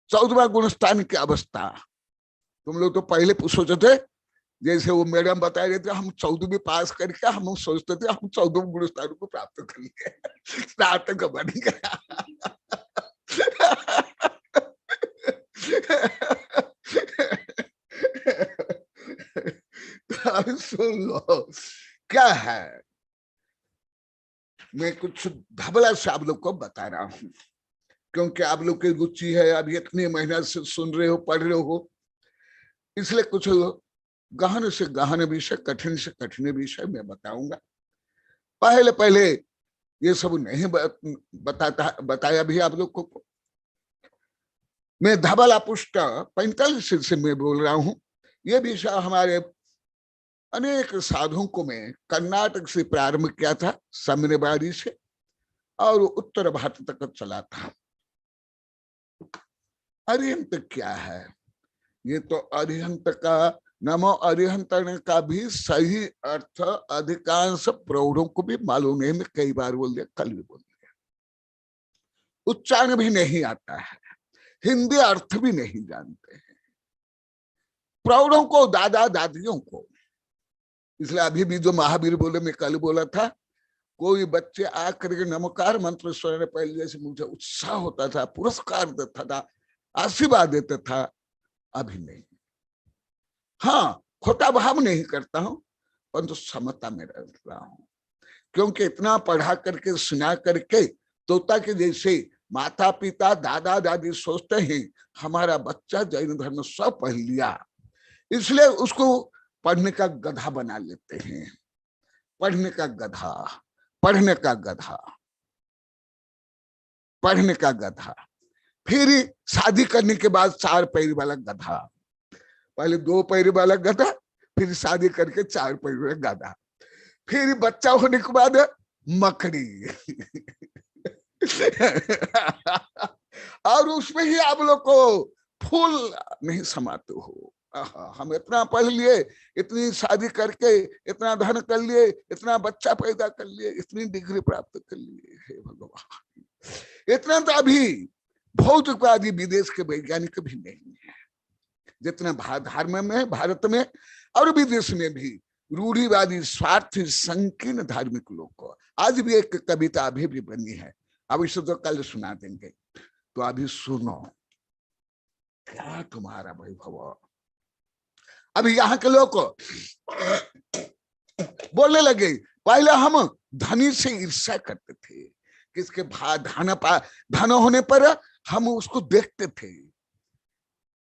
14वां गुणस्थान की अवस्था। तुम लोग तो पहले सोचते थे, जैसे वो मैडम बता रहे थे, हम 14वीं पास करके हम सोचते थे हम 14वें गुणस्थान को प्राप्त कर लिए, स्नातक बन गया। तो सुन लो क्या है, मैं कुछ धबला से आप लोग को बता रहा हूं, क्योंकि आप लोग की रुचि है, अभी इतनी मेहनत से सुन रहे हो, पढ़ रहे हो, इसलिए कुछ गहन से गहन विषय, कठिन से कठिन विषय मैं बताऊंगा। पहले पहले ये सब नहीं बताया भी आप लोग को। मैं धबला पुष्ट 45 से मैं बोल रहा हूं। ये विषय हमारे अनेक साधुओं को मैं कर्नाटक से प्रारंभ किया था, सामनेवाड़ी से, और उत्तर भारत तक चला था। अरिहंत क्या है? ये तो अरिहंत का, नमो अरिहंतन का भी सही अर्थ अधिकांश प्रौढ़ों को भी मालूम नहीं। मैं कई बार बोल दिया, कल भी बोल दिया। उच्चारण भी नहीं आता है, हिंदी अर्थ भी नहीं जानते हैं प्रौढ़ों को, दादा दादियों को। इसलिए अभी भी जो महावीर बोले, मैं कल बोला था, कोई बच्चे आकर के नमकार मंत्र स्वर्ण पहले जैसे मुझे उत्साह होता था, पुरस्कार देता था, आशीर्वाद देता था, अभी नहीं। हाँ, खोटा भाव नहीं करता हूं, परंतु समता में रह रहा हूं, क्योंकि इतना पढ़ा करके सुना करके तोता के जैसे माता पिता दादा दादी सोचते हैं हमारा बच्चा जैन धर्म सब पढ़ लिया, इसलिए उसको पढ़ने का गधा बना लेते हैं। पढ़ने का गधा, पढ़ने का गधा, पढ़ने का गधा, फिर शादी करने के बाद 4 पैर वाला गधा, पहले 2 पैर वाला गधा, फिर शादी करके 4 पैर वाला गधा, फिर बच्चा होने के बाद मकड़ी। और उसमें ही आप लोग को फूल नहीं समाते हो। हम इतना पढ़ लिए, इतनी शादी करके इतना धन कर लिए, इतना बच्चा पैदा कर लिए, इतनी डिग्री प्राप्त कर लिए, हे भगवान। इतना तो अभी भौतिकवादी विदेश के वैज्ञानिक भी नहीं है जितना धर्म में, भारत में और विदेश में भी रूढ़िवादी स्वार्थी संकीर्ण धार्मिक लोग को। आज भी एक कविता अभी भी बनी है, अब इसे तो कल सुना देंगे, तो अभी सुनो क्या तुम्हारा वैभव। अभी यहाँ के लोग बोलने लगे, पहले हम धनी से ईर्ष्या करते थे, किसके धन होने पर हम उसको देखते थे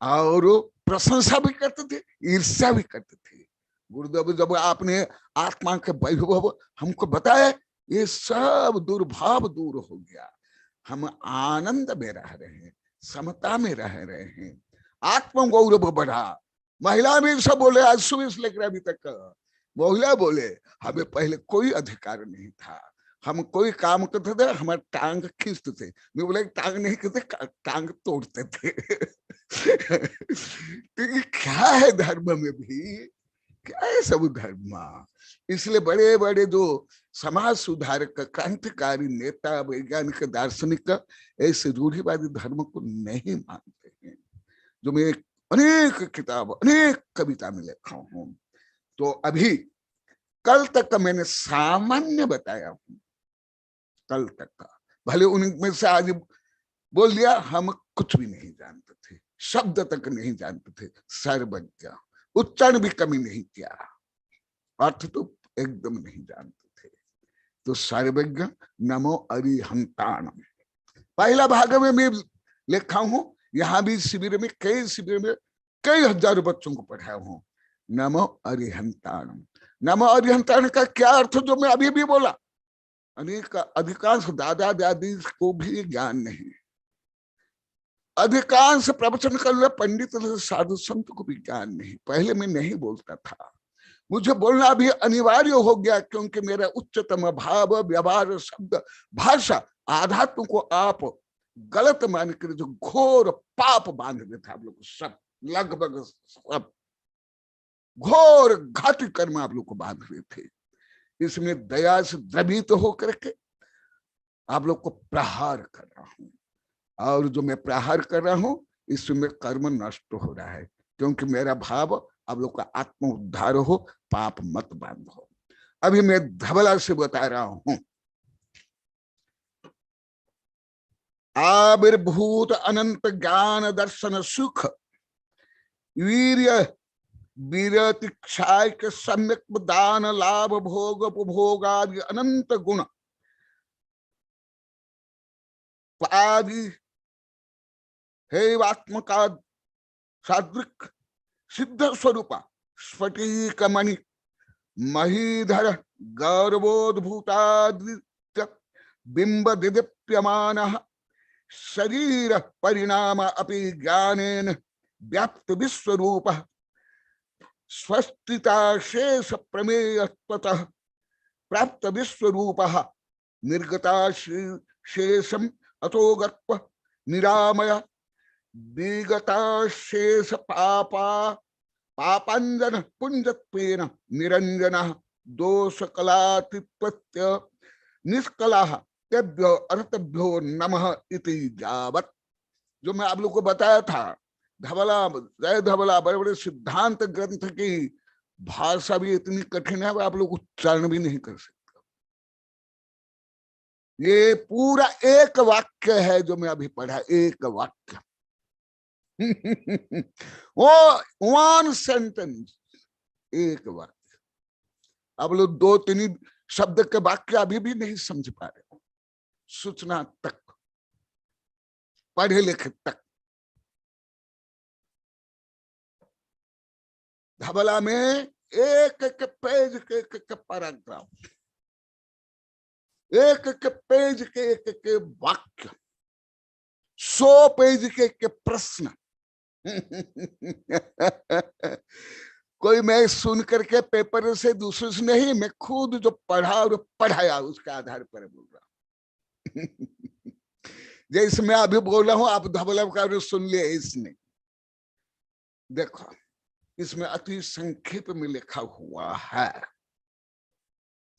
और प्रशंसा भी करते थे, ईर्ष्या भी करते थे। गुरुदेव जब आपने आत्मा के वैभव हमको बताया, ये सब दुर्भाव दूर हो गया, हम आनंद में रह रहे हैं, समता में रह रहे हैं, आत्म गौरव बढ़ा। महिला भी सब बोले, आज सुबह से लेकर अभी तक महिला बोले, हमें पहले कोई अधिकार नहीं था, हम कोई काम करते थे हमारे टांग खींचते थे। मैं बोला टांग नहीं खींचते, टांग तोड़ते थे। तो ये क्या है धर्म में भी, क्या है सब धर्म। इसलिए बड़े बड़े जो समाज सुधारक, क्रांतिकारी नेता, वैज्ञानिक, दार्शनिक ऐसे रूढ़िवादी धर्म को नहीं मानते हैं, जो मैं अनेक किताब, अनेक कविता में लिखा हूं। तो अभी कल तक मैंने सामान्य बताया हूं, कल तक का, भले उनमें से आज बोल दिया हम कुछ भी नहीं जानते थे, शब्द तक नहीं जानते थे, सर्वज्ञ, उच्चारण भी कमी नहीं किया, अर्थ तो एकदम नहीं जानते थे। तो सर्वज्ञ नमो अरिहंताणम पहला भाग में मैं लिखा हूं, यहाँ भी शिविर में, कई शिविर में कई हजारों बच्चों को पढ़ाया हूं। नमो अरिहंताणम, नमो अरिहंताण का क्या अर्थ जो मैं अभी भी बोला, अनेक अधिकांश दादा दादी को भी ज्ञान नहीं, अधिकांश प्रवचन कर पंडित साधु संत को भी ज्ञान नहीं। पहले मैं नहीं बोलता था, मुझे बोलना भी अनिवार्य हो गया, क्योंकि मेरा उच्चतम भाव, व्यवहार, शब्द, भाषा, आध्यात्म को आप गलत मान कर जो घोर पाप बांध देता आप लोग, सब लगभग सब घोर घाती कर्म आप लोग को बांध रहे थे। इसमें दया से द्रवित होकर के आप लोग को प्रहार कर रहा हूं, और जो मैं प्रहार कर रहा हूं इसमें कर्म नष्ट हो रहा है, क्योंकि मेरा भाव आप लोग का आत्म उद्धार हो, पाप मत बांधो। अभी मैं धवला से बता रहा हूं, आविर्भूत अनंत ज्ञान दर्शन सुख वीर्य वीरतिक्षाय के सम्यक दान लाभ भोग उपभोगादि अनंत गुण आदि हेवात्मका सादृक सिद्ध स्वरूप स्फटिक मणि महीधर गौरवोद्भूतादित्य बिंब दिदीप्यमान शरीर परिणाम अपि ज्ञानेन व्याप्त विश्वरूप स्वस्थिता शेष प्रमेयत्वतः प्राप्त विश्वरूप निर्गता शेषम अतोगत्व निरामय विगता शेष पापा पापांजन पुंजत्वेन निरंजन दोष कलातिपत्य निष्कला तेभ्यो अर्थभ्यो नमः इति यावत्। जो मैं आप लोग को बताया था, धवला जय धवला बड़े बड़े सिद्धांत ग्रंथ की भाषा भी इतनी कठिन है, आप लोग उच्चारण भी नहीं कर सकते। ये पूरा एक वाक्य है जो मैं अभी पढ़ा, एक वाक्य वो वन सेंटेंस, एक वाक्य। आप लोग दो तीन शब्द के वाक्य अभी भी नहीं समझ पा रहे हो, सूचना तक, पढ़े लिखे तक। धवला में एक एक पेज के एक पैराग्राफ, एक एक पेज के एक वाक्य, 100 पेज के एक प्रश्न। कोई मैं सुन करके पेपर से दूसरे से नहीं, मैं खुद जो पढ़ा और पढ़ाया उसके आधार पर बोल रहा हूं। जैसे मैं अभी बोल रहा हूं, आप धवला का सुन लिया इसने। देखो इसमें अति संक्षेप में लिखा हुआ है,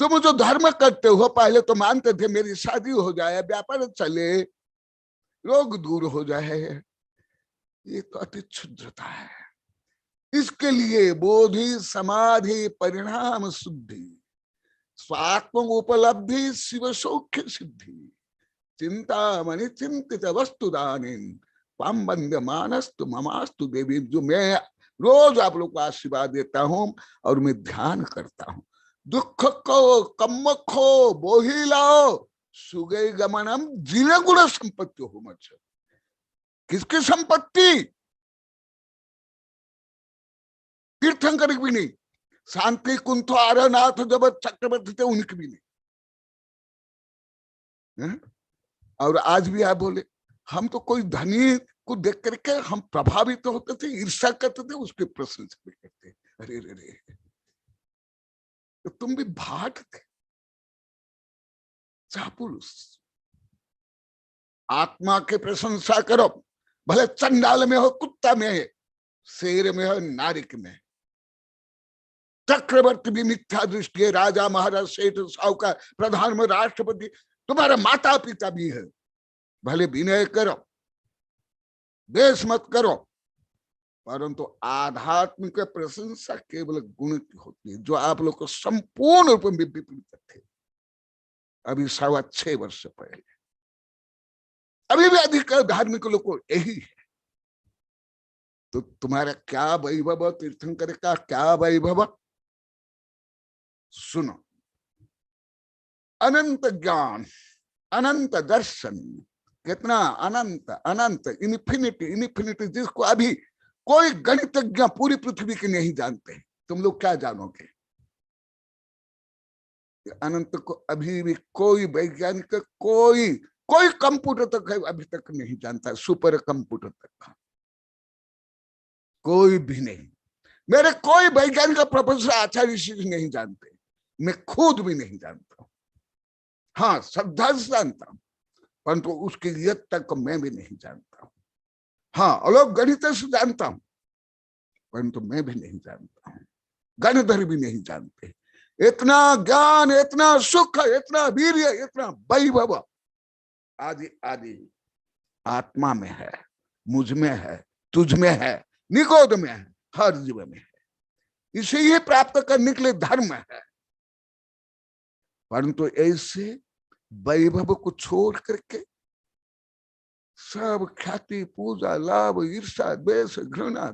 तुम जो धर्म करते हो, पहले तो मानते थे मेरी शादी हो जाए, व्यापार चले, रोग दूर हो जाए, ये तो अति क्षुद्रता है। इसके लिए बोधि समाधि परिणाम शुद्धि स्वात्म उपलब्धि शिव सौख्य सिद्धि चिंता मणि चिंतित वस्तुदानीन पाम बंद मानस्तु ममास्तु देवी। जो मैं रोज आप लोग को आशीर्वाद देता हूं और मैं ध्यान करता हूं, दुख को कम खो बोही लाओ सुगई गमनम जिले गुण संपत्ति हो मच। किसकी संपत्ति? तीर्थंकर भी नहीं, शांति कुंथ आरनाथ जब चक्रवर्ती थे उनकी भी नहीं। और आज भी आप बोले हम तो कोई धनी को देख करके हम प्रभावित होते थे, ईर्ष्या करते थे, उसके प्रशंसा भी करते। अरे रे रे, तो तुम भी भाट थे, चापुरुष। आत्मा के प्रशंसा करो, भले चंडाल में हो, कुत्ता में है, शेर में हो, नारिक में। चक्रवर्ती भी मिथ्या दृष्टि है, राजा महाराज सेठ साहूकार प्रधान में राष्ट्रपति, तुम्हारा माता पिता भी है। भले विनय करो, देश मत करो, परंतु आध्यात्मिक प्रशंसा केवल गुण की होती है, जो आप लोग को संपूर्ण रूप में विपरीत थे अभी 6.25 वर्ष पहले। अभी भी अधिक धार्मिक लोग को यही है। तो तुम्हारा क्या वैभव, तीर्थंकर का क्या वैभव? सुनो, अनंत ज्ञान, अनंत दर्शन, कितना अनंत अनंत, इन्फिनिटी इन्फिनिटी, जिसको अभी कोई गणितज्ञ पूरी पृथ्वी के नहीं जानते। तुम लोग क्या जानोगे? अनंत को अभी भी कोई वैज्ञानिक, कोई कंप्यूटर तक अभी तक नहीं जानता, सुपर कंप्यूटर तक कोई भी नहीं। मेरे कोई वैज्ञानिक प्रोफेसर आचार्य ऋषि नहीं जानते, मैं खुद भी नहीं जानता। हाँ, श्रद्धा से जानता हूं, परंतु उसकी यद तक मैं भी नहीं जानता हूं। हाँ, अलग गणित से जानता हूं, परंतु मैं भी नहीं जानता हूं, गणधर भी नहीं जानते। इतना ज्ञान, इतना सुख, इतना वीर्य, इतना वैभव आदि आदि आत्मा में है। मुझ में है, तुझ में है, निगोद में है, हर जीव में है। इसे ही प्राप्त करने के लिए धर्म है। परंतु ऐसे वैभव को छोड़ करके सब ख्याति, पूजा, लाभ, ईर्षा, द्वेष, घृणा,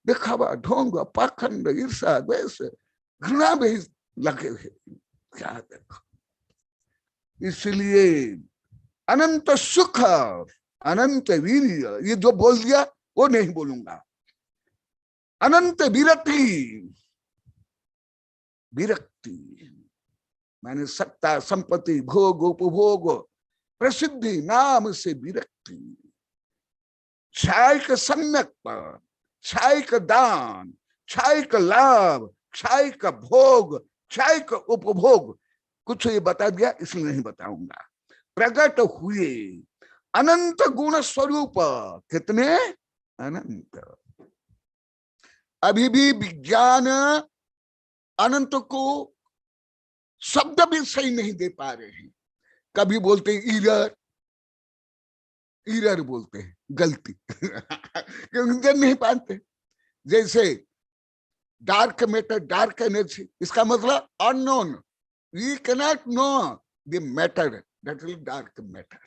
दिखावा, ढोंग, पाखंड, ईर्षा, द्वेष, घृणा में लगे हुए, क्या देखो। इसलिए अनंत सुख, अनंत वीर्य, ये जो बोल दिया वो नहीं बोलूंगा। अनंत विरक्ति, विरक्ति मैंने सत्ता, संपत्ति, भोग, उपभोग, प्रसिद्धि, नाम से विरक्ति, क्षायिक सम्यक, क्षायिक दान, क्षायिक लाभ, क्षायिक भोग, क्षायिक उपभोग, कुछ ये बता दिया इसलिए नहीं बताऊंगा। प्रकट हुए अनंत गुण स्वरूप, कितने अनंत। अभी भी विज्ञान अनंत को शब्द भी सही नहीं दे पा रहे हैं। कभी बोलते हैं इरर, इरर बोलते हैं, गलती क्योंकि नहीं पाते। जैसे डार्क मैटर, डार्क एनर्जी, इसका मतलब unknown, we cannot know the matter, that is dark matter.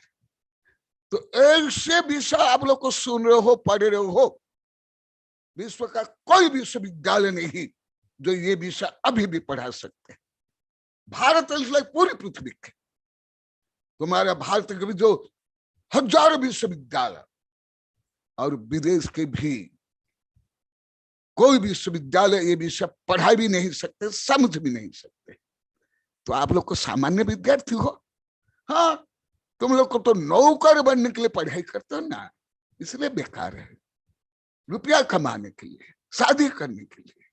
तो ऐसे विषय आप लोग को सुन रहे हो, पढ़ रहे हो। विश्व का कोई विश्वविद्यालय नहीं जो ये विषय अभी भी पढ़ा सकते हैं। भारत पूरी पृथ्वी के, तुम्हारा भारत के भी जो हजारों विश्वविद्यालय और विदेश के भी कोई विश्वविद्यालय ये विषय पढ़ा भी नहीं सकते, समझ भी नहीं सकते। तो आप लोग को सामान्य विद्यार्थी हो, हाँ, तुम लोग को तो नौकर बनने के लिए पढ़ाई करते हो ना, इसलिए बेकार है। रुपया कमाने के लिए, शादी करने के लिए,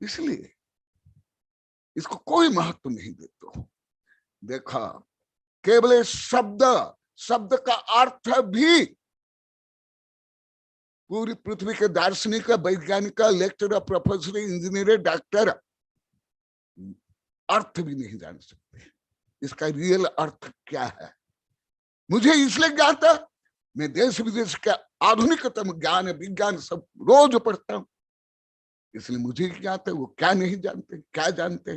इसलिए इसको कोई महत्व नहीं देते हो। देखा, केवल शब्द, शब्द का अर्थ भी पूरी पृथ्वी के दार्शनिक, वैज्ञानिक, लेक्चरर, प्रोफेसर, इंजीनियर, डॉक्टर अर्थ भी नहीं जान सकते। इसका रियल अर्थ क्या है मुझे इसलिए ज्ञात है। मैं देश विदेश का आधुनिकतम ज्ञान, विज्ञान सब रोज पढ़ता हूं, इसलिए मुझे ज्ञात है। वो क्या नहीं जानते, क्या जानते।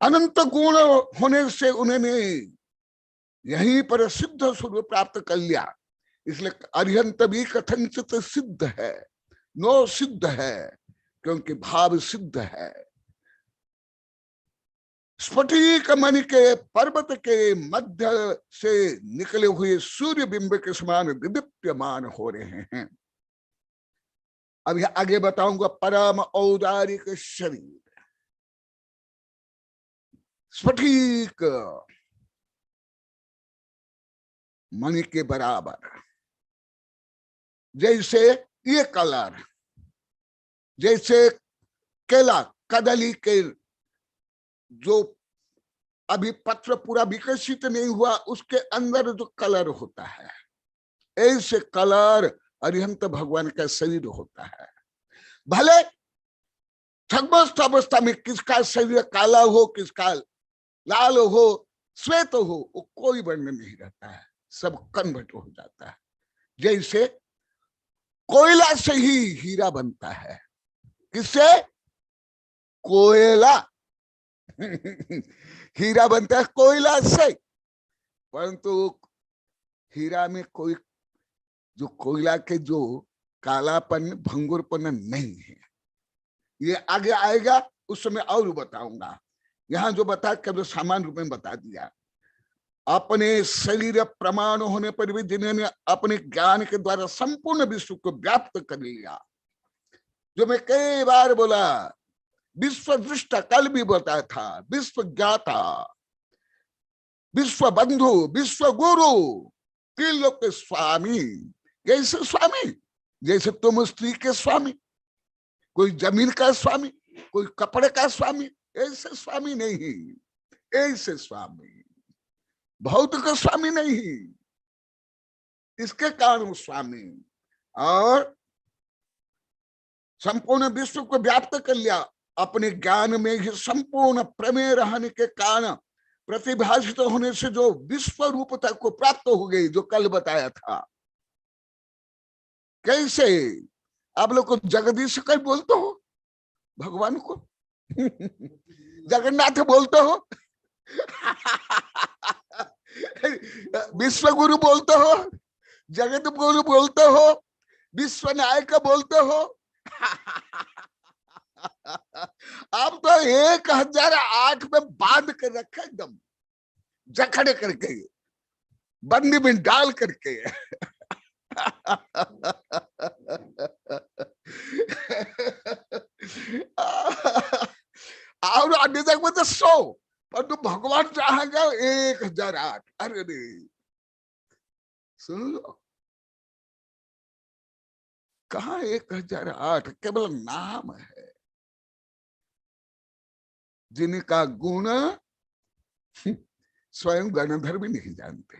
अनंत गुण होने से उन्होंने यहीं पर सिद्ध स्वरूप प्राप्त कर लिया। इसलिए अरिहंत भी कथनचित सिद्ध है, नो सिद्ध है, क्योंकि भाव सिद्ध है। स्फटिक मणि के पर्वत के मध्य से निकले हुए सूर्य बिंब के समान विदीप्यमान हो रहे हैं। अभी आगे बताऊंगा। परम औदारिक शरीर, स्फटिक मणि के बराबर, जैसे ये कलर, जैसे केला, कदली के जो अभी पत्र पूरा विकसित नहीं हुआ उसके अंदर जो कलर होता है, ऐसे कलर अरिहंत भगवान का शरीर होता है। भले छद्मस्थ अवस्था में किसका शरीर काला हो, किसका लाल हो, श्वेत हो, वो कोई वर्णन नहीं रहता है, सब कन्वर्ट हो जाता है। जैसे कोयला से ही हीरा बनता है। किससे? कोयला हीरा बनता है कोयला से। परंतु हीरा में कोई जो कोयला के जो कालापन, भंगुरपन नहीं है। ये आगे आएगा, उस समय और बताऊंगा। यहाँ जो बता केवल सामान्य रूप में बता दिया। अपने शरीर प्रमाण होने पर भी जिन्होंने अपने ज्ञान के द्वारा संपूर्ण विश्व को व्याप्त कर लिया, जो मैं कई बार बोला, विश्व दृष्ट, कल भी बताया था, विश्व ज्ञाता, विश्व बंधु, विश्व गुरु, त्रिलोक के स्वामी। कैसे स्वामी? जैसे तुम स्त्री के स्वामी, कोई जमीन का स्वामी, कोई कपड़े का स्वामी, ऐसे स्वामी नहीं। ऐसे स्वामी भौतिक स्वामी नहीं, इसके कारण स्वामी। और संपूर्ण विश्व को व्याप्त कर लिया। अपने ज्ञान में ही संपूर्ण प्रमेय रहने के कारण प्रतिभाषित होने से जो विश्व रूपता को प्राप्त हो गई, जो कल बताया था, कैसे आप लोग को जगदीश कहीं बोलते हो भगवान को? जगन्नाथ बोलते हो? विश्व गुरु बोलते हो? जगत गुरु बोलते हो? विश्व नायक बोलते हो? आप तो 1008 में बांध कर रखा, एकदम जकड़े करके, बंदी में डाल करके। और अन्य जगह में तो 100, पर तो भगवान चाहेगा 1008। अरे नहीं, सुन लो, कहाँ 1008? केवल नाम है। जिनका गुण स्वयं गणधर भी नहीं जानते,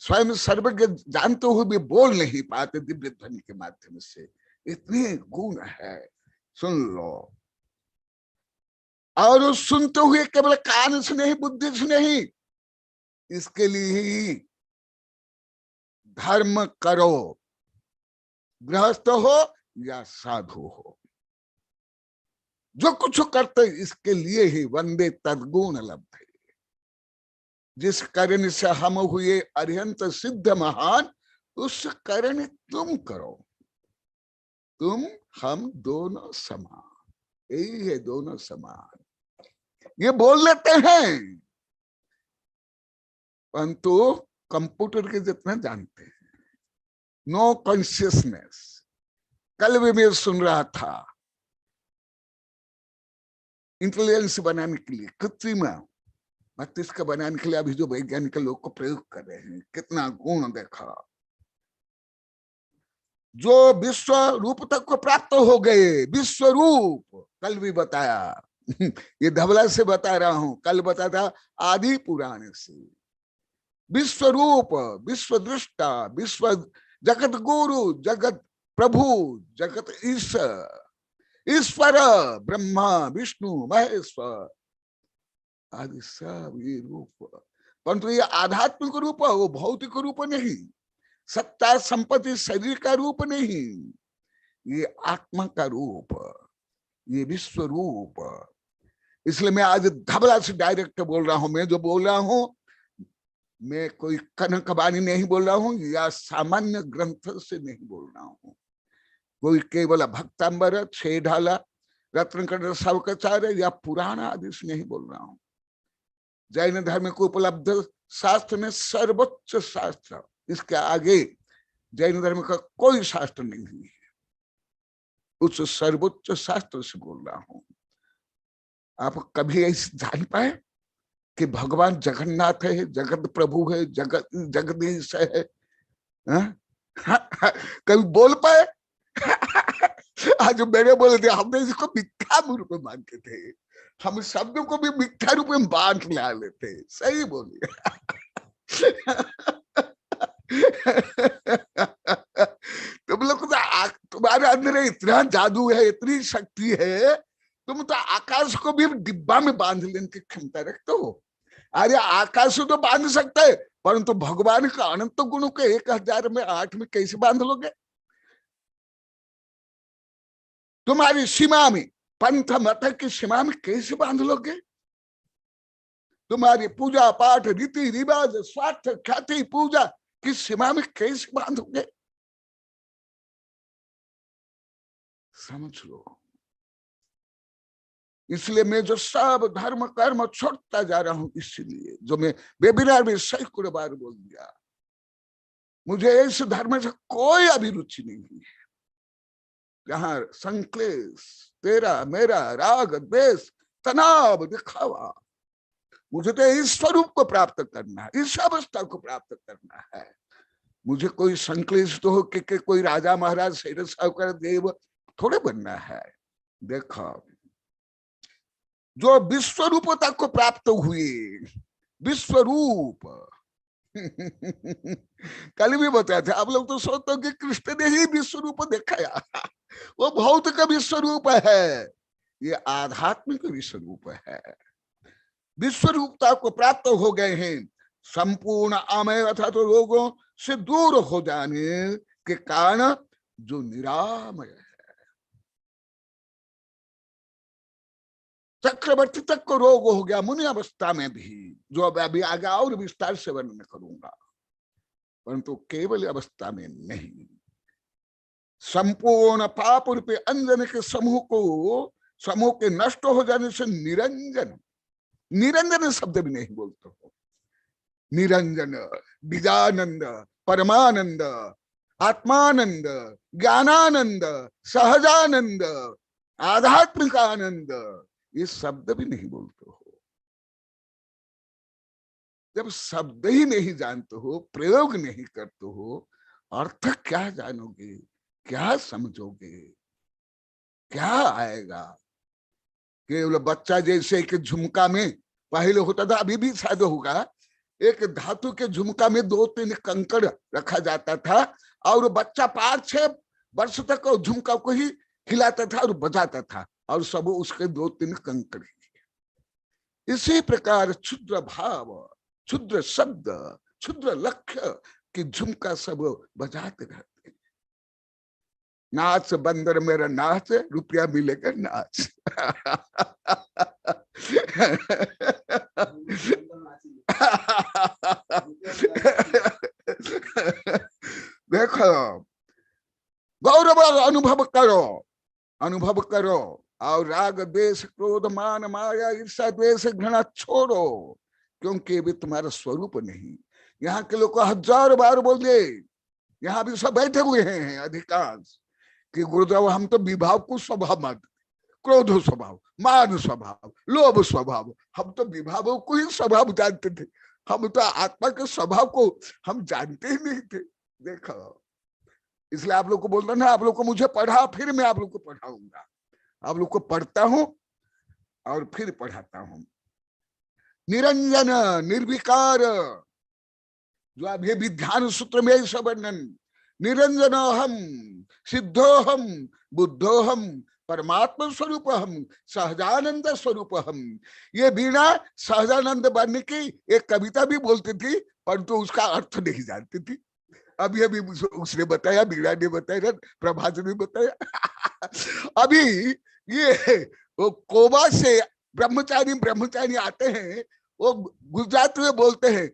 स्वयं सर्वज्ञ जानते हुए भी बोल नहीं पाते दिव्य ध्वनि के माध्यम से, इतने गुण है। सुन लो, और सुनते हुए केवल कान से नहीं, बुद्धि से नहीं, इसके लिए ही धर्म करो, गृहस्थ हो या साधु हो, जो कुछ करते इसके लिए ही। वंदे तद्गुण लब्धे, जिस कारण से हम हुए अरिहंत सिद्ध महान, उस कारण तुम करो। तुम हम दोनों समान, यही है, दोनों समान। ये बोल लेते हैं, परंतु कंप्यूटर के जितना जानते हैं। No consciousness. कल भी मैं सुन रहा था, इंटेलिजेंस बनाने के लिए, कृत्रिम मस्तिष्क बनाने के लिए अभी जो वैज्ञानिक लोग को प्रयोग कर रहे हैं, कितना गुण देखा। जो विश्व रूप तक को प्राप्त हो गए, विश्व रूप, कल भी बताया, ये धवला से बता रहा हूं, कल बताया था आदि पुराण से। विश्व रूप, विश्व दृष्टा, विश्व जगत गुरु, जगत प्रभु, जगत ईश्वर, ईश्वर ब्रह्मा विष्णु महेश्वर आदि सब ये रूप। परंतु ये आध्यात्मिक रूप है, वो भौतिक रूप नहीं, सत्ता संपत्ति शरीर का रूप नहीं, ये आत्मा का रूप, ये विश्व रूप। इसलिए मैं आज धबला से डायरेक्ट बोल रहा हूं। मैं जो बोल रहा हूं, मैं कोई कनक बानी नहीं बोल रहा हूं, या सामान्य ग्रंथ से नहीं बोल रहा हूं। कोई केवल भक्तांबर, छे ढाला, रत्नकंड सावकाचार्य या पुराण आदि से नहीं बोल रहा हूं। जैन धर्म को उपलब्ध शास्त्र में सर्वोच्च शास्त्र, इसके आगे जैन धर्म का कोई शास्त्र नहीं है। उस सर्वोच्च शास्त्र से बोल रहा हूं। आप कभी ऐसे जान पाए कि भगवान जगन्नाथ है, जगत प्रभु है, जगदीश है? कभी बोल पाए? आज मैंने बोले थे, हमने इसको मिथ्या रूप में मानते थे, हम शब्दों को भी मिथ्या रूप में बांट ला लेते। सही बोलिए। तुम लोग तो तुम्हारे अंदर इतना जादू है, इतनी शक्ति है, तुम तो आकाश को भी डिब्बा में बांध लेने की क्षमता रखते हो। अरे आकाश तो बांध सकते हैं, परंतु भगवान का अनंत गुणों के 1008 में कैसे बांध लोगे? तुम्हारी सीमा में, पंथ मत की सीमा में कैसे बांध लोगे? तुम्हारी पूजा पाठ, रीति रिवाज, स्वार्थ ख्याति पूजा की सीमा में कैसे बांधोगे? समझ लो। इसलिए मैं जो सब धर्म कर्म छोड़ता जा रहा हूं, इसलिए जो मैं वेबिनार में सैकड़ों बार बोल दिया, मुझे इस धर्म से कोई अभिरुचि नहीं है। जहां संक्लेश, तेरा मेरा, राग द्वेष, तनाव, दिखावा, मुझे तो इस स्वरूप को प्राप्त करना है, इस अवस्था को प्राप्त करना है। मुझे कोई संक्लेश तो हो कि कोई राजा महाराज शेर साहूकार देव थोड़े बनना है। देखो, जो विश्व रूपता को प्राप्त हुए, विश्व रूप कल भी बताया था। आप लोग तो सोचते हो कि कृष्ण ने ही विश्व रूप दिखाया, वो भौतिक विश्व रूप है, ये आध्यात्मिक विश्व रूप है। विश्व रूपता को प्राप्त हो गए हैं, संपूर्ण आमय अर्थात तो रोगों से दूर हो जाने के कारण जो निरामय है। चक्रवर्ती तक को रोग हो गया मुनि अवस्था में भी, जो अब अभी आगे और विस्तार से वर्णन करूंगा, परंतु केवल अवस्था में नहीं। संपूर्ण पाप रूपी अंजन के समूह के नष्ट हो जाने से निरंजन, निरंजन शब्द भी नहीं बोलते हो, निरंजन, बीजानंद, परमानंद, आत्मानंद, ज्ञानानंद, सहजानंद, आध्यात्मिक आनंद, ये शब्द भी नहीं बोलते हो। जब शब्द ही नहीं जानते हो, प्रयोग नहीं करते हो, अर्थ क्या जानोगे, क्या समझोगे, क्या आएगा? केवल बच्चा जैसे एक झुमका में पहले होता था, अभी भी शायद होगा, एक धातु के झुमका में 2-3 कंकड़ रखा जाता था और बच्चा 5-6 वर्ष तक झुमका को ही हिलाता था और बजाता था और सब उसके 2-3 कंकड़। इसी प्रकार क्षुद्र भाव, क्षुद्र शब्द, क्षुद्र लक्ष्य की झुमका सब बजाते रहते। नाच बंदर मेरा नाच, रुपया मिलेगा नाच। देखो, गौरव अनुभव करो, अनुभव करो और राग द्वेष क्रोध मान माया ईर्ष्या द्वेष घृणा छोड़ो, क्योंकि भी तुम्हारा स्वरूप नहीं। यहाँ के लोग को 1000 बार बोल दे, यहाँ भी सब बैठे हुए हैं अधिकांश, कि गुरुदेव हम तो विभाव को स्वभाव मानते, क्रोध स्वभाव, मान स्वभाव, लोभ स्वभाव, हम तो विभावों को ही स्वभाव जानते थे, हम तो आत्मा के स्वभाव को हम जानते ही नहीं थे। देखो, इसलिए आप लोग को बोलता ना, आप लोग को मुझे पढ़ा, फिर मैं आप लोग को पढ़ाऊंगा। आप लोग को पढ़ता हूं और फिर पढ़ाता हूं। निरंजन, निर्विकार, जो अभी भी ध्यान सूत्र में ऐसा वर्णन, निरंजनोहम, सिद्धोहम, बुद्धोहम, परमात्मा स्वरूप हम, सहजानंद स्वरूप हम। ये बिना सहजानंद बनने की एक कविता भी बोलती थी, परंतु उसका अर्थ नहीं जानती थी। अभी अभी उसने बताया, बीड़ा ने बताया, प्रभात ने बताया। अभी ये वो कोबा से ब्रह्मचारी आते हैं, वो गुजरात में बोलते हैं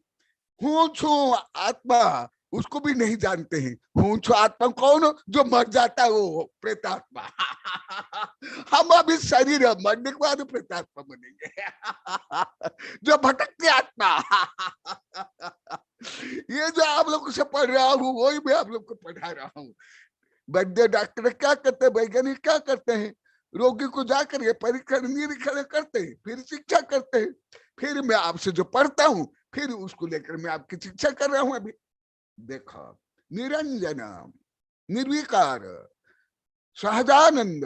हूँ छू आत्मा, उसको भी नहीं जानते हैं। हूँ छू आत्मा कौन? जो मर जाता है वो प्रेतात्मा। हम अभी शरीर मरने के बाद प्रेतात्मा बनेंगे, जो भटकती आत्मा। ये जो आप लोग से पढ़ रहा हूँ, वही मैं आप लोग को पढ़ा रहा हूँ। वैद्य डॉक्टर क्या करते हैं, वैज्ञानिक क्या करते हैं, रोगी को जाकर ये परीक्षण निरीक्षण करते हैं, फिर शिक्षा करते हैं। फिर मैं आपसे जो पढ़ता हूँ, फिर उसको लेकर मैं आपकी शिक्षा कर रहा हूँ। अभी देखो, निरंजन, निर्विकार, सहजानंद,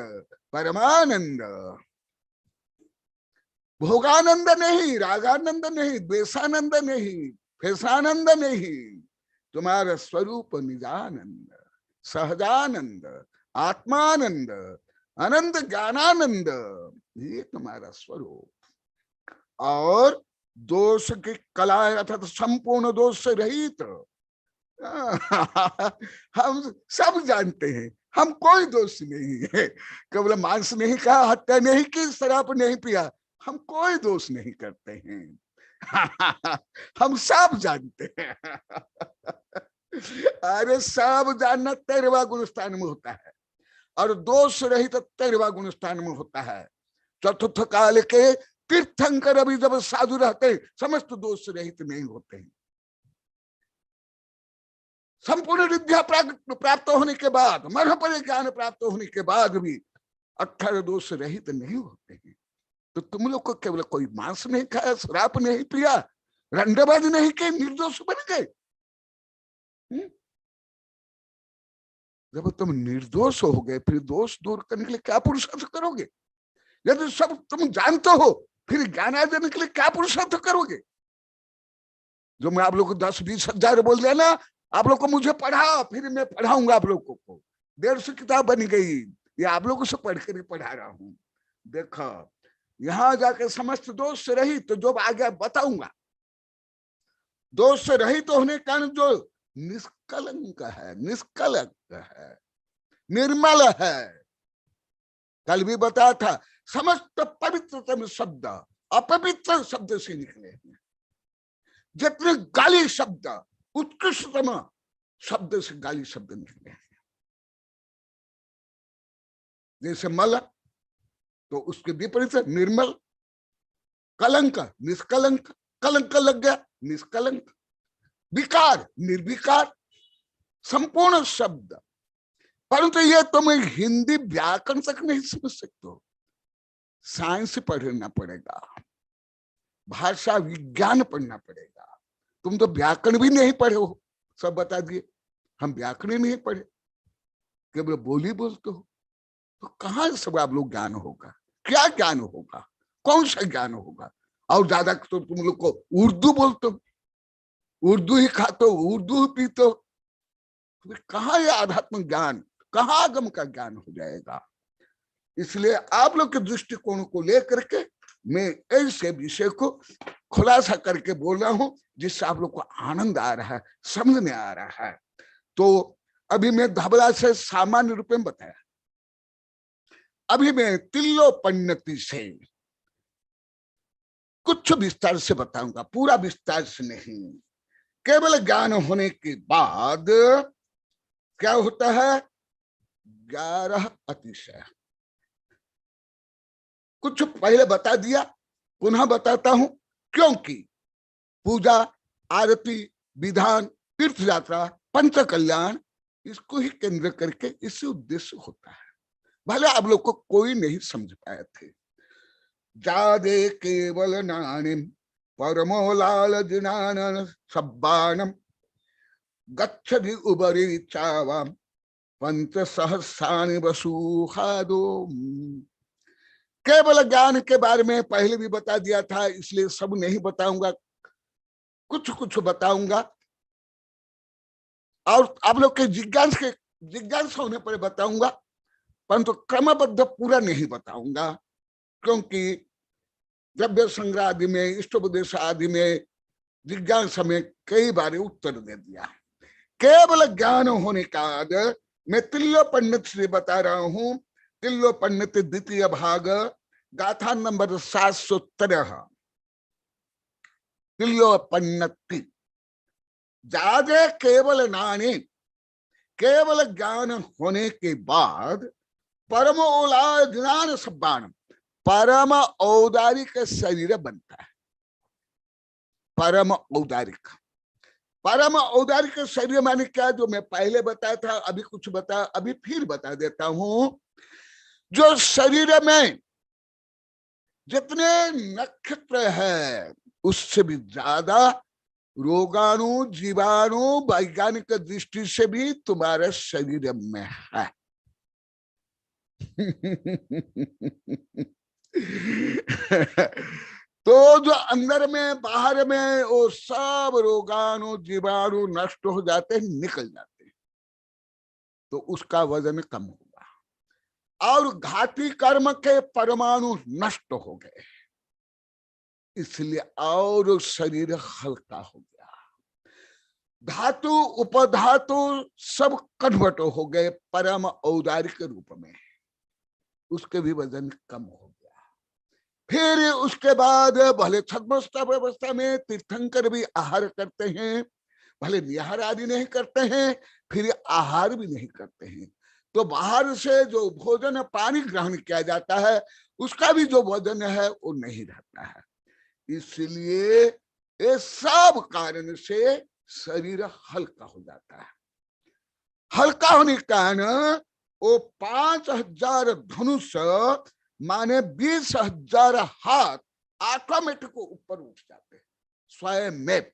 परमानंद, भोगानंद नहीं, रागानंद नहीं, द्वेषानंद नहीं, फेसानंद नहीं, तुम्हारा स्वरूप निजानंद, सहजानंद, आत्मानंद, अनंत ज्ञानानंद, ये तुम्हारा स्वरूप। और दोष की कला अर्थात संपूर्ण दोष से रहित। हम सब जानते हैं हम कोई दोष नहीं है। केवल मांस नहीं खाया, हत्या नहीं की, शराब नहीं पिया, हम कोई दोष नहीं करते हैं। हम सब जानते हैं। अरे सब जानना 13वां गुण स्थान में होता है, और दोष रहित 13वां गुण स्थान में होता है। चतुर्थ काल के तीर्थंकर अभी जब साधु रहते, समस्त दोष रहित नहीं होते हैं। संपूर्ण विद्या प्राप्त होने के बाद, मन पर ज्ञान प्राप्त होने के बाद भी 18 दोष रहित नहीं होते हैं। तो तुम लोग को केवल कोई मांस नहीं खाया, शराब नहीं पिया, रंडेबाजी नहीं की, निर्दोष बन गए। जब तुम निर्दोष हो गए, फिर दोष दूर करने के लिए क्या पुरुषार्थ करोगे? यदि सब तुम जानते हो, फिर ज्ञान अर्जन के लिए क्या पुरुषार्थ करोगे? जो मैं आप लोग को 10-20 हजार बोल दिया ना, आप लोग को मुझे पढ़ा, फिर मैं पढ़ाऊंगा आप लोग को। 150 किताब बन गई, ये आप लोगों से पढ़ कर पढ़ा रहा हूं। देखो, यहां जाकर समस्त दोष से रहित, तो जो आगे बताऊंगा, दोष से रहित होने के कारण जो निष्कलंक है, निष्कलंक है, निर्मल है। कल भी बताया था, समस्त पवित्रतम शब्द अपवित्र शब्द से निकले हैं। जितने गाली शब्द उत्कृष्टतम शब्द से गाली शब्द निकले हैं। जैसे मल तो उसके विपरीत निर्मल, कलंक निष्कलंक, कलंक लग गया निष्कलंक, विकार निर्विकार, संपूर्ण शब्द। परंतु ये तुम हिंदी व्याकरण तक नहीं समझ सकते हो, साइंस पढ़ना पड़ेगा, भाषा विज्ञान पढ़ना पड़ेगा। तुम तो व्याकरण भी नहीं पढ़े हो, सब बता दिए, हम व्याकरण नहीं पढ़े, केवल बोली बोलते हो। तो कहाँ सब आप लोग ज्ञान होगा? क्या ज्ञान होगा? कौन सा ज्ञान होगा? और ज्यादा तो तुम लोग को उर्दू बोलते हो, उर्दू ही खाते हो, उर्दू ही पीते हो। कहाँ ये आध्यात्म ज्ञान, कहाँ आगम का ज्ञान हो जाएगा? इसलिए आप लोग के दृष्टिकोण को लेकर के मैं ऐसे विषय को खुलासा करके बोल रहा हूं जिससे आप लोग को आनंद आ रहा है, समझ में आ रहा है। तो अभी मैं धबला से सामान्य रूप में बताया, अभी मैं तिल्लोपन्नति से कुछ विस्तार से बताऊंगा, पूरा विस्तार से नहीं। केवल ज्ञान होने के बाद क्या होता है? 11 अतिशय। कुछ पहले बता दिया, पुनः बताता हूं, क्योंकि पूजा, आरती, विधान, तीर्थ यात्रा, पंच कल्याण, इसको ही केंद्र करके इससे उद्देश्य होता है। भले आप लोग को कोई नहीं समझ पाए थे। जादे केवल नानिम परमो लाल जिनानन सब्बानम गच्छति उबरी चावाम पंच सहस्राणि वसुहादो। केवल ज्ञान के बारे में पहले भी बता दिया था, इसलिए सब नहीं बताऊंगा, कुछ कुछ बताऊंगा। और आप लोग के जिज्ञासा होने पर बताऊंगा, परंतु क्रमबद्ध पूरा नहीं बताऊंगा, क्योंकि द्रव्य संग्रह आदि में, इष्टोपदेश आदि में, जिज्ञासा में कई बार उत्तर दे दिया। केवल ज्ञान होने का बाद मैं तिल्लोपन्नत से बता रहा हूं। तिल्लोपन्नत द्वितीय भाग, गाथा नंबर 713। तिल्लोपन्नति जादे केवल नाने, केवल ज्ञान होने के बाद परम ज्ञान सब्बान, परम औदारिक शरीर बनता है। परम औदारिक, परम औदारिक शरीर माने क्या? जो मैं पहले बताया था, अभी कुछ बता, अभी फिर बता देता हूं। जो शरीर में जितने नक्षत्र है उससे भी ज्यादा रोगाणु, जीवाणु वैज्ञानिक दृष्टि से भी तुम्हारे शरीर में है। तो जो अंदर में बाहर में वो सब रोगाणु जीवाणु नष्ट हो जाते हैं, निकल जाते हैं, तो उसका वजन कम होगा। और घाती कर्म के परमाणु नष्ट हो गए, इसलिए और शरीर हल्का हो गया। धातु उपधातु सब कन्वर्ट हो गए परम औदारिक रूप में, उसके भी वजन कम हो गया। फिर उसके बाद भले छद्मस्था व्यवस्था में तीर्थंकर भी आहार करते हैं, भले निहार आदि नहीं करते हैं, फिर आहार भी नहीं करते हैं, तो बाहर से जो भोजन पानी ग्रहण किया जाता है उसका भी जो वजन है वो नहीं रहता है। इसलिए ये सब कारण से शरीर हल्का हो जाता है। हल्का होने के कारण वो 5000 धनुष माने 20,000 हाथ ऑटोमेटिक ऊपर उठ जाते हैं स्वयं में।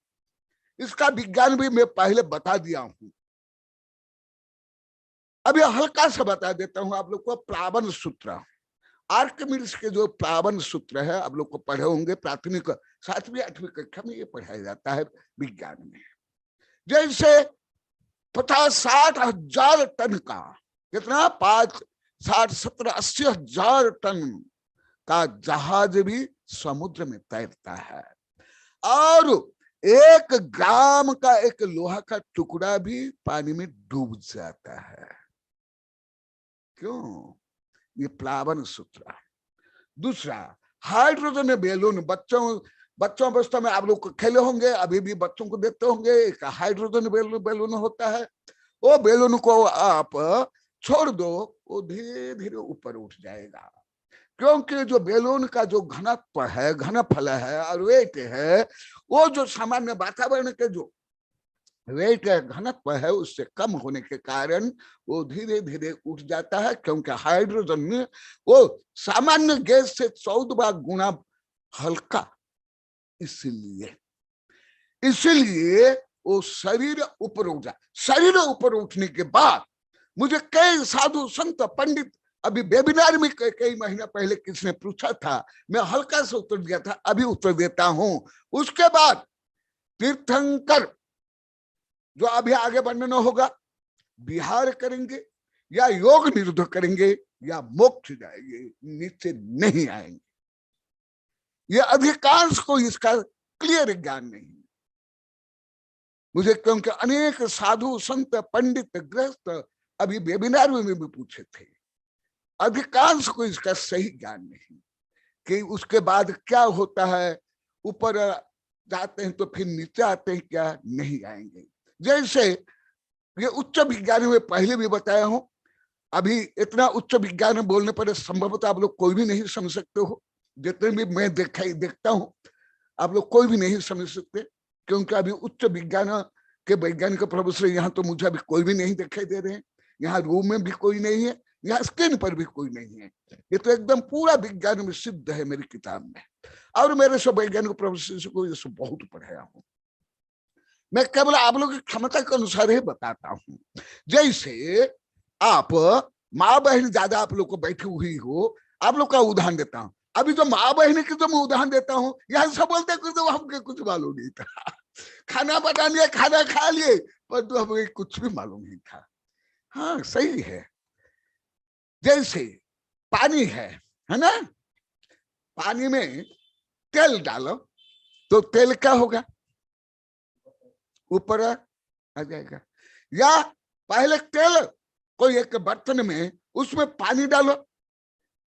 इसका विज्ञान भी मैं पहले बता दिया हूं, अभी हल्का सा बता देता हूं आप लोग को। प्लावन सूत्र, आर्किमिडीज के जो प्लावन सूत्र है, आप लोग को पढ़े होंगे, प्राथमिक 7वीं 8वीं कक्षा में ये पढ़ाया जाता है विज्ञान में। जैसे 50-60 हजार टन का, कितना 5, 60, 70, 80 हजार टन का जहाज भी समुद्र में तैरता है, और 1 ग्राम का एक लोहा का टुकड़ा भी पानी में डूब जाता है। क्यों? ये प्लावन सूत्र है। दूसरा, हाइड्रोजन बैलून, बच्चों अवस्था में आप लोग खेले होंगे, अभी भी बच्चों को देखते होंगे, एक हाइड्रोजन बैलून होता है। वो बैलून को आप छोड़ दो, वो धीरे धीरे ऊपर उठ जाएगा, क्योंकि जो बैलून का जो घनत्व है, घनफल है और वेट है, वो जो सामान्य वातावरण के जो वेट है, घनत्व है, उससे कम होने के कारण वो धीरे धीरे उठ जाता है, क्योंकि हाइड्रोजन वो सामान्य गैस से 14 गुना हल्का, इसलिए वो शरीर ऊपर उठ जाए। शरीर ऊपर उठने के बाद मुझे कई साधु संत पंडित, अभी वेबिनार में कई महीना पहले किसने पूछा था, मैं हल्का से उत्तर दिया था, अभी उत्तर देता हूं। उसके बाद तीर्थंकर जो अभी आगे वर्णन होगा, विहार करेंगे या योग निरुद्ध करेंगे या मोक्ष जाएंगे, नीचे नहीं आएंगे। ये अधिकांश को इसका क्लियर ज्ञान नहीं है मुझे, क्योंकि अनेक साधु संत पंडित गृहस्थ अभी वेबिनार में भी पूछे थे, अधिकांश को इसका सही ज्ञान नहीं कि उसके बाद क्या होता है, ऊपर जाते हैं तो फिर नीचे आते हैं, क्या नहीं आएंगे। जैसे ये उच्च विज्ञान में पहले भी बताया हूं, अभी इतना उच्च विज्ञान बोलने पर संभवतः आप लोग कोई भी नहीं समझ सकते हो, जितने भी मैं देखता हूं आप लोग कोई भी नहीं समझ सकते, क्योंकि अभी उच्च विज्ञान के वैज्ञानिक प्रोफेसर यहाँ तो मुझे अभी कोई भी नहीं दिखाई दे रहे हैं, यहाँ रूम में भी कोई नहीं है, यहाँ स्क्रीन पर भी कोई नहीं है। ये तो एकदम पूरा विज्ञान में सिद्ध है मेरी किताब में, और मेरे सब वैज्ञानिक प्रोफेसर को ये सब बहुत पढ़ाया हूँ। मैं केवल आप लोगों की क्षमता के अनुसार ही बताता हूँ। जैसे आप माँ बहन ज्यादा आप लोग को बैठी हुई हो, आप लोग का उदाहरण देता हूँ। अभी जो माँ बहन की जो मैं उदाहरण देता हूँ, यहाँ सब बोलते कुछ तो हमको कुछ मालूम नहीं था, खाना बना लिया, खाना खा लिए, पर तो हमें कुछ भी मालूम नहीं था। हाँ सही है, जैसे पानी है ना, पानी में तेल डालो तो तेल क्या होगा, ऊपर आ जाएगा। या पहले तेल कोई एक बर्तन में, उसमें पानी डालो,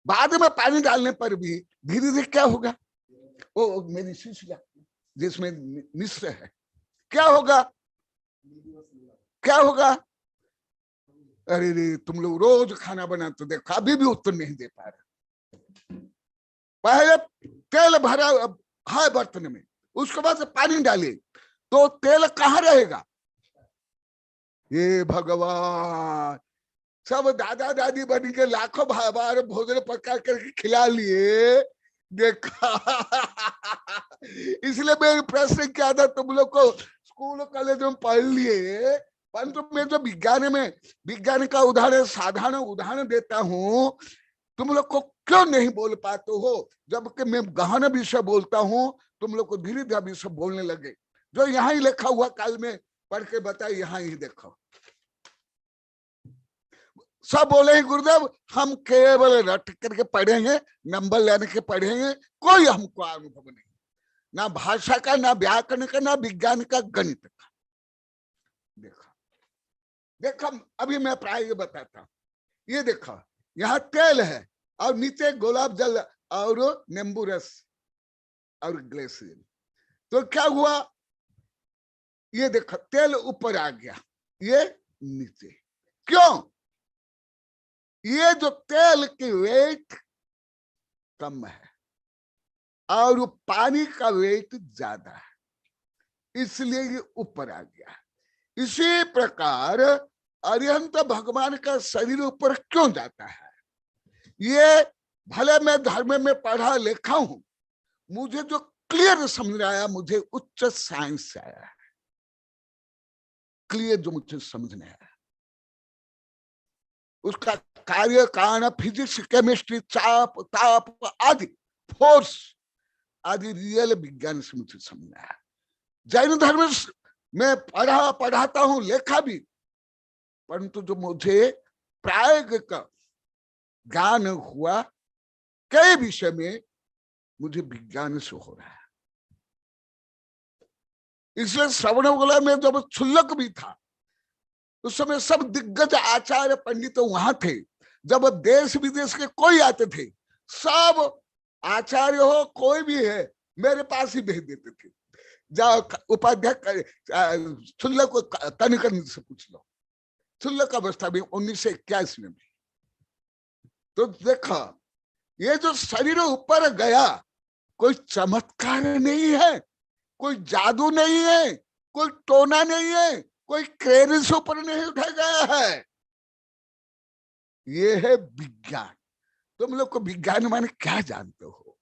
बाद में पानी डालने पर भी धीरे धीरे क्या होगा, वो मेरी शिष्या जिसमें मिश्र है, क्या होगा, क्या होगा। अरे रे, तुम लोग रोज खाना बनाते देखो, अभी भी उत्तर नहीं दे पा रहे। पहले तेल भरा है बर्तन में, उसके बाद से पानी डालिए तो तेल कहाँ रहेगा। ये भगवान, सब दादा दादी बन के लाखों बार भोजन पका करके खिला लिए, देखा। इसलिए मैं प्रश्न किया था, तुम लोग को स्कूल कॉलेज में पढ़ लिए, परंतु मैं जो विज्ञान का उदाहरण, साधारण उदाहरण देता हूँ, तुम लोग को क्यों नहीं बोल पाते हो, जबकि मैं गहन विषय बोलता हूँ, तुम लोग को धीरे धीरे विषय बोलने लगे। जो यहाँ ही लिखा हुआ काल में पढ़ के बताए, यहाँ ही देखो, सब बोले गुरुदेव हम केवल रट करके पढ़ेंगे, नंबर लेने के पढ़ेंगे, कोई हमको अनुभव नहीं, ना भाषा का, ना व्याकरण का, ना विज्ञान का, गणित का। देखो अभी मैं प्राय बताता हूं, ये देखो यहाँ तेल है और नीचे गुलाब जल और नींबू रस और ग्लिसरीन, तो क्या हुआ, ये देखो तेल ऊपर आ गया, ये नीचे, क्यों, ये जो तेल की वेट कम है और पानी का वेट ज्यादा है, इसलिए ये ऊपर आ गया। इसी प्रकार अरिहंत भगवान का शरीर ऊपर क्यों जाता है, ये भले मैं धर्म में पढ़ा लिखा हूं, मुझे जो क्लियर समझ आया, मुझे उच्च साइंस से आया है, क्लियर जो मुझे समझ में आया, उसका कार्य कारण फिजिक्स, केमिस्ट्री, चाप ताप आदि, फोर्स आदि रियल विज्ञान से मुझे समझ में आया। जैन धर्म में पढ़ाता हूं, लेखा भी, परंतु जो मुझे प्रायोगिक ज्ञान हुआ कई विषय में, मुझे विज्ञान से हो रहा है। इसलिए श्रवणबेला में जब क्षुल्लक भी था, उस समय सब दिग्गज आचार्य पंडित वहां थे, जब देश विदेश के कोई आते थे, सब आचार्य हो कोई भी है मेरे पास ही भेज देते थे, जाओ उपाध्यक्ष शुल्क को कनिकन से पूछ लो। शुल्क अवस्था भी 1981 में भी। तो देखा ये जो शरीर ऊपर गया कोई चमत्कार नहीं है, कोई जादू नहीं है, कोई टोना नहीं है, कोई क्रेडिट ऊपर नहीं उठा गया है, ये है विज्ञान। तुम लोग को विज्ञान माने क्या जानते हो?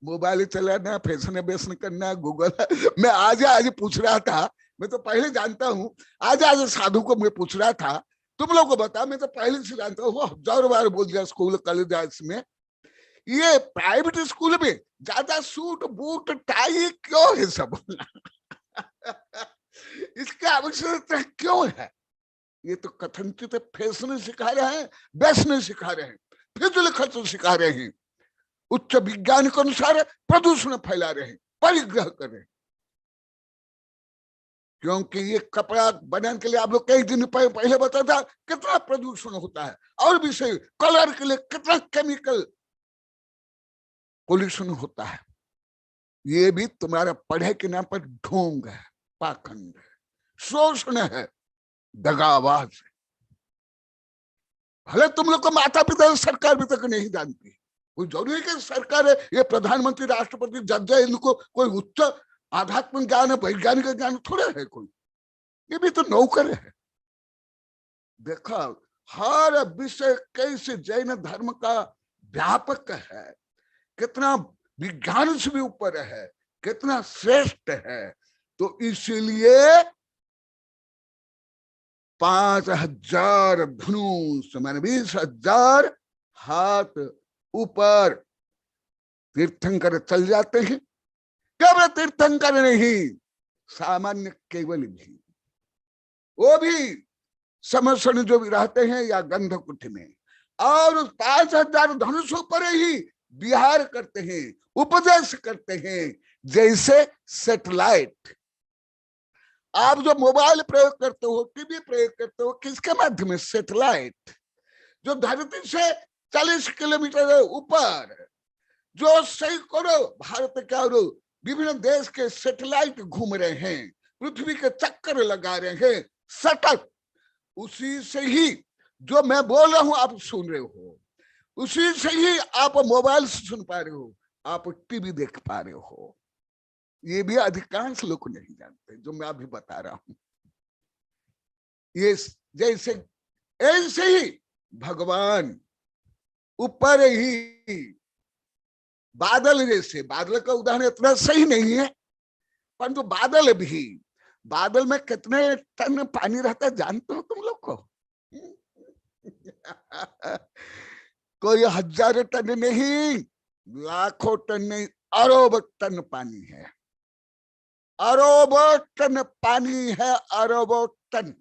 मोबाइल चलाना, फैशन बेसन करना, गूगल। मैं आज पूछ रहा था, मैं तो पहले जानता हूं, आज साधु को मैं पूछ रहा था, तुम लोग को बता, मैं तो पहले से जानता हूँ, 1000 बार बोल दिया स्कूल कॉलेज में। ये प्राइवेट स्कूल में ज्यादा सूट बूट टाई क्यों है सब? इसकी आवश्यकता क्यों है? ये तो कथनचित फैशन सिखा रहे हैं, व्यसन सिखा रहे हैं, फिजूल खर्च सिखा रहे हैं, उच्च विज्ञान के अनुसार प्रदूषण फैला रहे हैं, परिग्रह कर रहे हैं। क्योंकि ये कपड़ा बनाने के लिए आप लोग कई दिन पहले बता था कितना प्रदूषण होता है, और भी सही कलर के लिए कितना केमिकल पोल्यूशन होता है। ये भी तुम्हारा पढ़ाई के नाम पर ढोंग है, पाखंड है, शोषण है, दगाबाज है। भले तुम लोग को माता पिता सरकार भी तक नहीं जानती, कोई जरूरी है कि सरकार है, ये प्रधानमंत्री राष्ट्रपति जज है, इनको कोई उच्च आध्यात्मिक ज्ञान वैज्ञानिक ज्ञान थोड़ा है कोई, ये भी तो नौकर है। देखा हर विषय कैसे जैन धर्म का व्यापक है, कितना विज्ञान से भी ऊपर है, कितना श्रेष्ठ है। तो इसीलिए 5000 धनुष माने 20,000 हाथ ऊपर तीर्थंकर चल जाते हैं। केवल तीर्थंकर नहीं, सामान्य केवल भी, वो भी समर्षण जो भी रहते हैं या गंधकुट में, और उस 5000 धनुषों पर ही विहार करते हैं, उपदेश करते हैं, जैसे सैटेलाइट। आप जो मोबाइल प्रयोग करते हो, टीवी प्रयोग करते हो, किसके माध्यम? सैटेलाइट, जो धरती से 40 किलोमीटर ऊपर, जो सैकड़ों भारत के और विभिन्न देश के सैटेलाइट घूम रहे हैं, पृथ्वी के चक्कर लगा रहे हैं सतत, उसी से ही जो मैं बोल रहा हूं आप सुन रहे हो, उसी से ही आप मोबाइल से सुन पा रहे हो, आप टीवी देख पा रहे हो। ये भी अधिकांश लोग नहीं जानते जो मैं अभी बता रहा हूं। ये जैसे ऐसे ही भगवान ऊपर ही बादल, जैसे बादल का उदाहरण इतना सही नहीं है, परंतु बादल भी, बादल में कितने टन पानी रहता है जानते हो तुम लोग को? कोई 1000 टन नहीं, लाखों टन नहीं, अरब टन पानी है, अरबों टन पानी है, अरबों टन।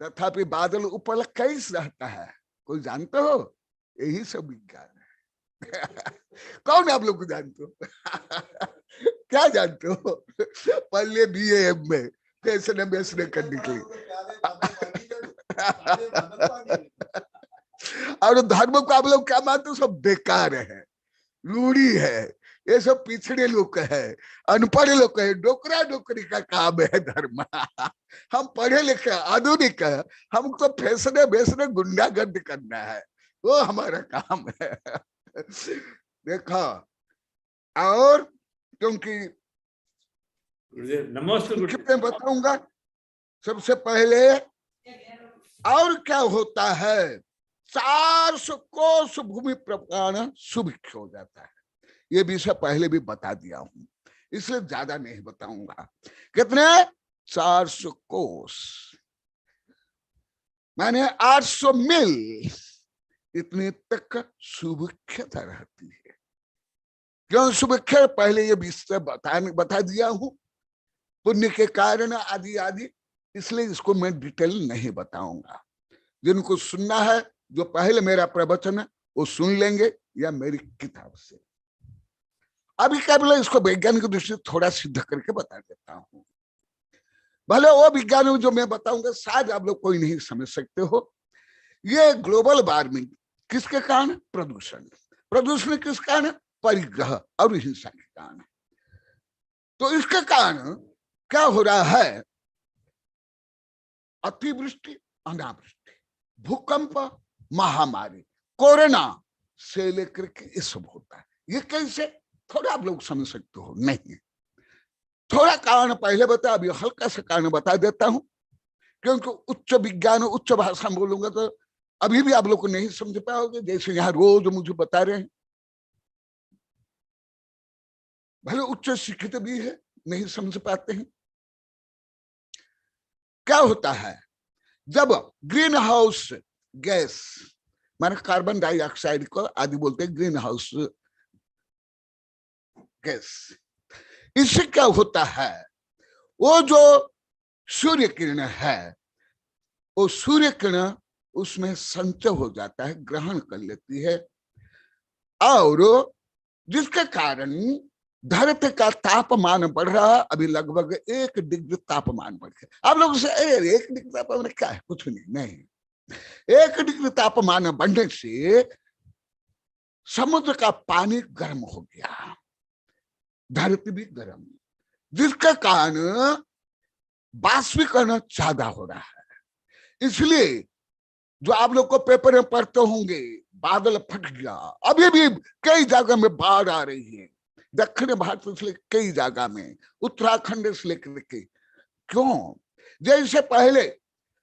तथापि बादल ऊपर कैसे रहता है कोई जानते हो? यही सब विज्ञान है। कौन आप लोग को जानते हो? क्या जानते हो? पहले BA में फैशन बेचने करने के लिए, और धर्म को आप लोग क्या मानते हो? सब बेकार है, रूढ़ी है, ये सब पिछड़े लोग है, अनपढ़ लोग है, डोकरा डोकरी का काम है धर्म। हम पढ़े लिखे आधुनिक है, हमको फैसने बेचने गुंडागर्दी करना है, वो हमारा काम है। देखा, और क्योंकि नमस्ते मैं बताऊंगा सबसे पहले और क्या होता है। 400 कोस भूमि प्रपाण सुभिक्ष हो जाता है, ये विषय पहले भी बता दिया हूं, इसलिए ज्यादा नहीं बताऊंगा। कितने? 400 कोस माने 800 मील, इतने तक सुभिक्षता रहती है। क्यों सुभिक्षा? पहले ये विषय बता दिया हूं, पुण्य के कारण आदि आदि, इसलिए इसको मैं डिटेल नहीं बताऊंगा। जिनको सुनना है, जो पहले मेरा प्रवचन है वो सुन लेंगे या मेरी किताब से। अभी केवल इसको वैज्ञानिक दृष्टि से थोड़ा सिद्ध करके बता देता हूं। भले वो विज्ञान जो मैं बताऊंगा शायद आप लोग कोई नहीं समझ सकते हो। ये ग्लोबल वार्मिंग किसके कारण? प्रदूषण। प्रदूषण किस कारण? परिग्रह और हिंसा के कारण। तो इसके कारण क्या हो रहा है? अतिवृष्टि, अनावृष्टि, भूकंप, महामारी, कोरोना से लेकर के ये सब होता है। ये कैसे? थोड़ा आप लोग समझ सकते हो नहीं? थोड़ा कारण पहले बता, अभी हल्का सा कारण बता देता हूं, क्योंकि उच्च विज्ञान उच्च भाषा में बोलूंगा तो अभी भी आप लोग को नहीं समझ पाओगे, जैसे यहाँ रोज मुझे बता रहे हैं। भले उच्च शिक्षित भी है, नहीं समझ पाते हैं। क्या होता है? जब ग्रीन हाउस गैस माने कार्बन डाइऑक्साइड को आदि बोलते हैं ग्रीन हाउस गैस, इससे क्या होता है? वो जो सूर्य किरण है, वो सूर्य किरण उसमें संचय हो जाता है, ग्रहण कर लेती है, और जिसके कारण धरती का तापमान बढ़ रहा है। अभी लगभग 1 डिग्री तापमान बढ़ गया। आप लोग से 1 डिग्री तापमान क्या है? कुछ नहीं। 1 डिग्री तापमान बढ़ने से समुद्र का पानी गर्म हो गया, धरती भी गर्म, जिसके कारण वाष्पीकरण ज्यादा हो रहा है। इसलिए जो आप लोग को पेपर में पढ़ते होंगे, बादल फट गया, अभी भी कई जगह में बाढ़ आ रही है, दक्षिण भारत से कई जगह में, उत्तराखंड से लेकर के। क्यों? जैसे पहले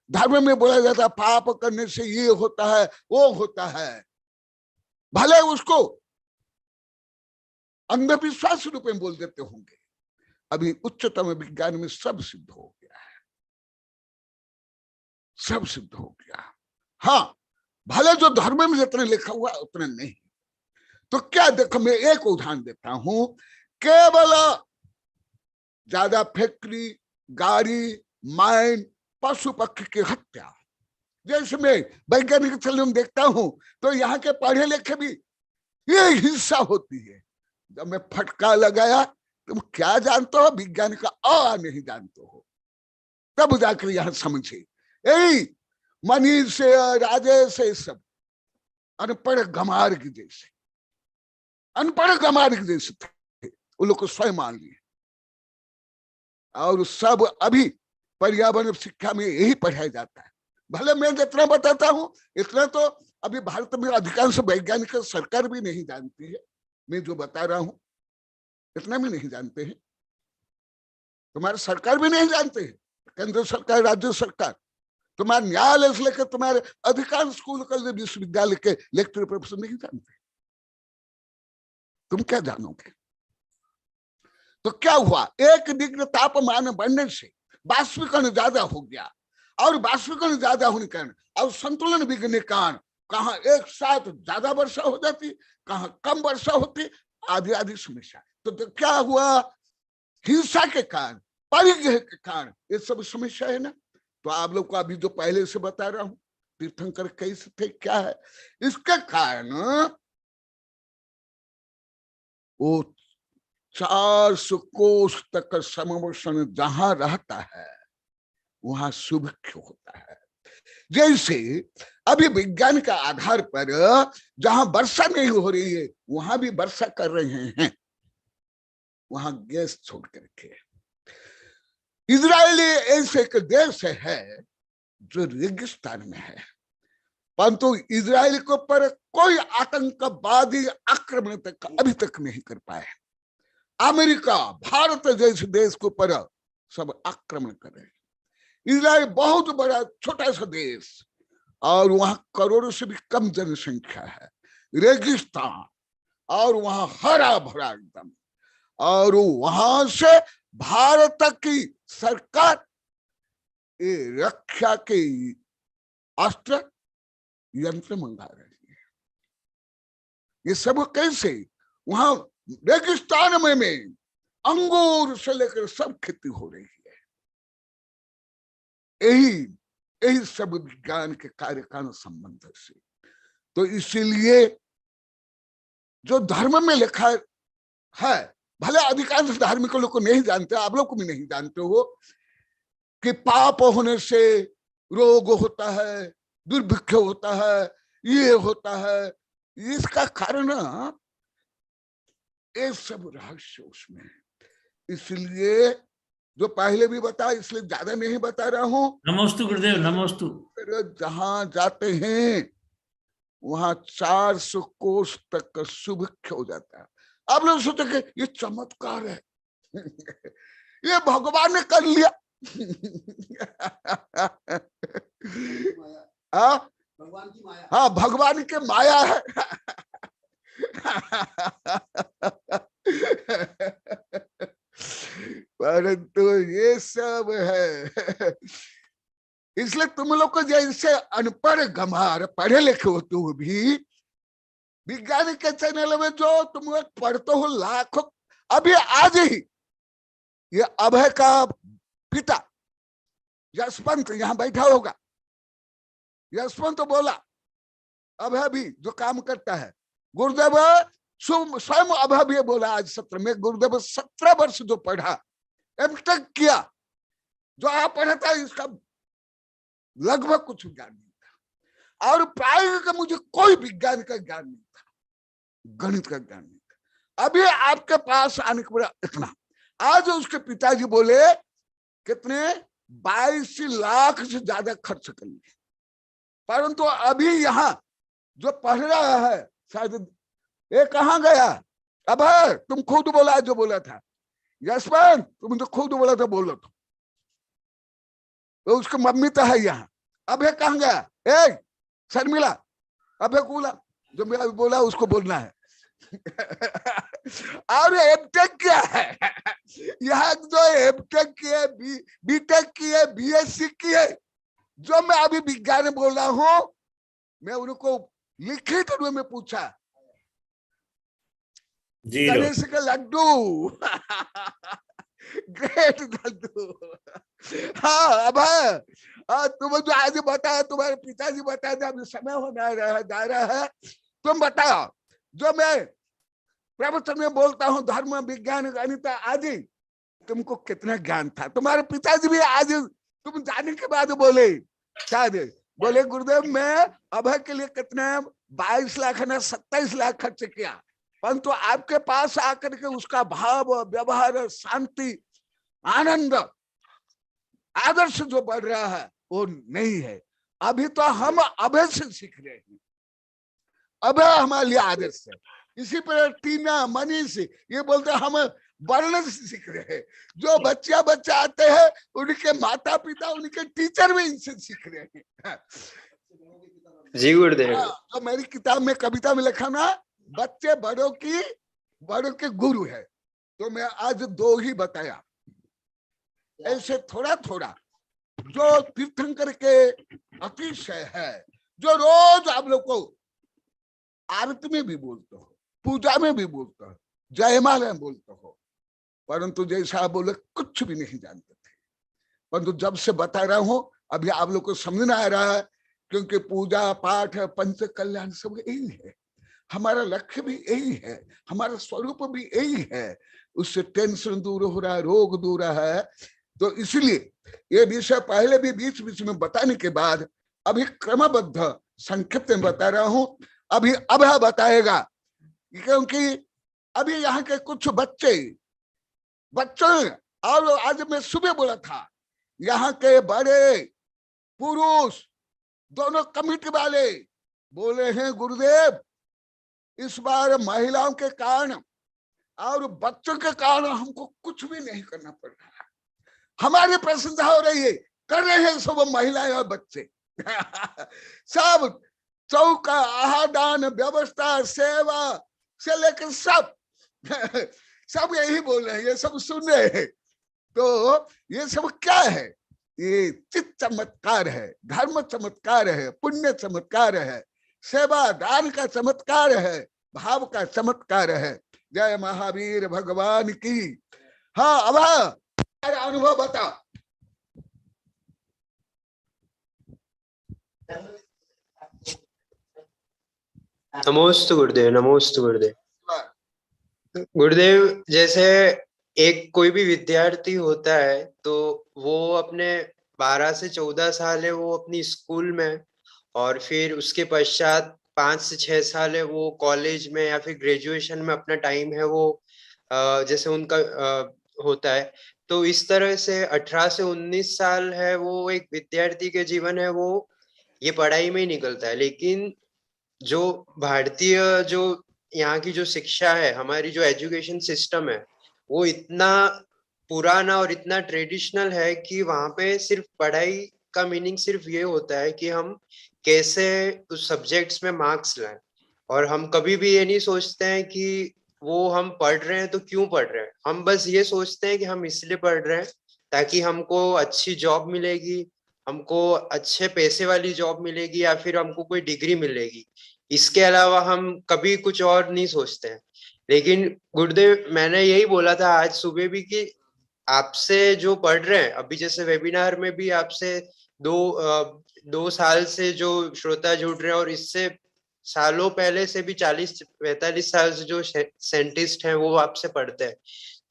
धर्म में बोला जाता पाप करने से ये होता है वो होता है, भले उसको अंधविश्वास रूप में बोल देते होंगे, अभी उच्चतम विज्ञान में सब सिद्ध हो गया है, सब सिद्ध हो गया। हाँ, भले जो धर्म में जितना लिखा हुआ उतना नहीं। तो क्या देखो, मैं एक उदाहरण देता हूं, केवल ज्यादा फैक्ट्री, गाड़ी, माइन, पशु पक्षी की हत्या, जैसे मैं वैज्ञानिक चल में देखता हूं तो यहाँ के पढ़े लिखे भी ये हिंसा होती है। जब मैं फटका लगाया, तुम क्या जानते हो? विज्ञान का आ नहीं जानते हो, तब जाकर यहां समझे। यही मनीष से, राजेश से, सब अनपढ़ गमार की जैसे, अनपढ़ गमार की जैसे थे, उन लोग को स्वयं मान लिए। और सब अभी पर्यावरण शिक्षा में यही पढ़ाया जाता है। भले मैं जितना बताता हूं इतना तो अभी भारत में अधिकांश वैज्ञानिक सरकार भी नहीं जानती है। मैं जो बता रहा हूं इतना भी नहीं जानते हैं, तुम्हारी सरकार भी नहीं जानते है, केंद्र सरकार, राज्य सरकार, तुम्हारे न्यायालय से लेकर तुम्हारे अधिकांश स्कूल कॉलेज विश्वविद्यालय के लेक्चर प्रोफेसर नहीं जानते। तुम क्या जानोगे? तो क्या हुआ? 1 डिग्री तापमान बढ़ने से वाष्पीकरण ज्यादा हो गया, और वाष्पीकरण ज्यादा होने के कारण और संतुलन बिगड़ने के कारण कहाँ एक साथ ज्यादा वर्षा हो जाती, कहाँ कम वर्षा होती, आदि आदि समस्या। तो क्या हुआ? हिंसा के कारण, परिग्रह के कारण ये सब समस्या है ना। तो आप लोग को अभी जो पहले से बता रहा हूं, तीर्थंकर कैसे थे, क्या है इसके कारण, वो 400 कोष तक समवर्षण जहां रहता है वहां शुभ क्यों होता है। जैसे अभी विज्ञान के आधार पर जहां वर्षा नहीं हो रही है वहां भी वर्षा कर रहे हैं, वहां गैस छोड़ करके। इजराइल ऐसे एक देश है जो रेगिस्तान में है, परंतु इजराइल के ऊपर कोई आतंकवादी आक्रमण तक अभी तक नहीं कर पाए। अमेरिका, भारत जैसे देश के ऊपर सब आक्रमण कर रहे हैं। इजराइल बहुत बड़ा छोटा सा देश, और वहां करोड़ों से भी कम जनसंख्या है, रेगिस्तान, और वहां हरा भरा एकदम। और वहां से भारत की सरकार ये रक्षा के अस्त्र यंत्र मंगा रही है। ये सब कैसे? वहां रेगिस्तान में अंगूर से लेकर सब खेती हो रही है। यही सब विज्ञान के कार्य का संबंध से। तो इसीलिए जो धर्म में लिखा है, भले अधिकांश धार्मिक लोग को नहीं जानते, आप लोग को भी नहीं जानते हो, कि पाप होने से रोग होता है, दुर्भिक्ष होता है, ये होता है, इसका कारण ये सब रहस्य उसमें है। इसलिए जो पहले भी बताया, इसलिए ज्यादा नहीं बता रहा हूं। नमोस्तु गुरुदेव, नमोस्तु। जहां जाते हैं वहां 400 कोस तक का सुभिक्ष हो जाता है। आप लोग सोचते कि ये चमत्कार है, ये भगवान ने कर लिया। भगवान की माया। हाँ, भगवान की माया है। परंतु ये सब है, इसलिए तुम लोग को जैसे अनपढ़ गंवार पढ़े लिखे हो, तुम भी विज्ञान के चैनल में जो तुम लोग पढ़ते हो लाखों, अभी आज ही ये अभय का पिता यशवंत यहाँ बैठा होगा, यशवंत तो बोला, अभय भी जो काम करता है, गुरुदेव स्वयं अभय भी बोला आज सत्र में, गुरुदेव 17 वर्ष जो पढ़ा, एमटेक किया, जो आप पढ़ा था इसका लगभग कुछ ज्ञान नहीं था, और प्रायोगिक का मुझे कोई विज्ञान का ज्ञान नहीं था, गणित का ज्ञान नहीं था। अभी आपके पास आने के बाद इतना, आज उसके पिताजी बोले कितने 22 लाख से ज्यादा खर्च कर लिए, परंतु अभी यहाँ जो पढ़ रहा है शायद ये कहाँ गया? अब तुम खुद बोला जो बोला था, यशवंत तुम तो खुद बोला था, बोलो तो उसकी मम्मी तो है यहाँ, अभय कहाँ गया? ए शर्मिला, अभय को बोला, जो मैं बोला उसको बोलना है। और एमटेक क्या है यहाँ, जो एमटेक किए, बीटेक किए, बीएससी किए, जो मैं अभी विज्ञान बोल रहा हूं, मैं उनको लिखित रूप में पूछा, गणेश के लड्डू ग्रेट लड्डू। हाँ अब तुम जो आज बताया, तुम्हारे पिताजी बताया, अभी समय होना जा रहा है, तुम बताओ, जो मैं प्रवचन में बोलता हूँ धर्म विज्ञान गणित आदि, तुमको कितना ज्ञान था? तुम्हारे पिताजी भी आज तुम जाने के बाद बोले, शायद बोले गुरुदेव मैं अभय के लिए कितने 22 लाख ना 27 लाख खर्च किया, परंतु आपके पास आकर के उसका भाव, व्यवहार, शांति, आनंद, आदर्श जो बढ़ रहा है वो नहीं है। अभी तो हम अभय से सीख रहे हैं, अभय हमारे लिए आदर्श है। इसी पर टीना, मनीष ये बोलते हैं हम वर्ण से सीख रहे हैं। जो बच्चा आते हैं उनके माता पिता, उनके टीचर भी इनसे सीख रहे हैं। जी गुरुदेव। तो मेरी किताब में, कविता में लिखा ना, बच्चे बड़ों के गुरु है। तो मैं आज 2 ही बताया, ऐसे थोड़ा थोड़ा जो तीर्थंकर के अतिशय है, जो रोज आप लोग को आरती में भी बोलते हो, पूजा में भी बोलते हो, जयमाला में बोलते हो, परंतु जैसा बोले कुछ भी नहीं जानते थे। परंतु जब से बता रहा हूं अभी आप लोग को समझ में आ रहा है, क्योंकि पूजा पाठ पंच कल्याण सब यही है, हमारा लक्ष्य भी यही है, हमारा स्वरूप भी यही है। उससे टेंशन दूर हो रहा है, रोग दूर है। तो इसलिए ये विषय पहले भी बीच बीच में बताने के बाद अभी क्रमबद्ध संक्षिप्त में बता रहा हूं। अभी अब बताएगा, क्योंकि अभी यहाँ के कुछ बच्चे और आज मैं सुबह बोला था, यहाँ के बड़े पुरुष दोनों कमिटी वाले बोले हैं गुरुदेव इस बार महिलाओं के कारण और बच्चों के कारण हमको कुछ भी नहीं करना पड़ रहा है, हमारी प्रशंसा हो रही है, कर रहे हैं सब महिलाएं और बच्चे। सब चौका, आहार दान, व्यवस्था, सेवा से लेकर सब यही बोल रहे हैं, ये सब सुन रहे हैं। तो ये सब क्या है? ये चित्त चमत्कार है, धर्म चमत्कार है, पुण्य चमत्कार है, सेवा दान का चमत्कार है, भाव का चमत्कार है। जय महावीर भगवान की। हाँ अब अनुभव बता। नमोस्तु गुरुदेव, नमोस्तु गुरुदेव। गुरुदेव जैसे एक कोई भी विद्यार्थी होता है तो वो अपने 12 से 14 साल है वो अपनी स्कूल में, और फिर उसके पश्चात 5 से 6 साल है वो कॉलेज में या फिर ग्रेजुएशन में अपना टाइम है वो जैसे उनका होता है। तो इस तरह से 18 से 19 साल है वो एक विद्यार्थी के जीवन है वो ये पढ़ाई में ही निकलता है। लेकिन जो भारतीय जो यहाँ की जो शिक्षा है, हमारी जो एजुकेशन सिस्टम है, वो इतना पुराना और इतना ट्रेडिशनल है कि वहां पे सिर्फ पढ़ाई का मीनिंग सिर्फ ये होता है कि हम कैसे उस सब्जेक्ट्स में मार्क्स लाएं, और हम कभी भी ये नहीं सोचते हैं कि वो हम पढ़ रहे हैं तो क्यों पढ़ रहे हैं। हम बस ये सोचते हैं कि हम इसलिए पढ़ रहे हैं ताकि हमको अच्छी जॉब मिलेगी, हमको अच्छे पैसे वाली जॉब मिलेगी, या फिर हमको कोई डिग्री मिलेगी। इसके अलावा हम कभी कुछ और नहीं सोचते हैं। लेकिन गुरुदेव, मैंने यही बोला था आज सुबह भी कि आपसे जो पढ़ रहे हैं अभी, जैसे वेबिनार में भी आपसे 2 साल से जो श्रोता जुड़ रहे हैं, और इससे सालों पहले से भी 40-45 साल से जो साइंटिस्ट हैं वो आपसे पढ़ते हैं।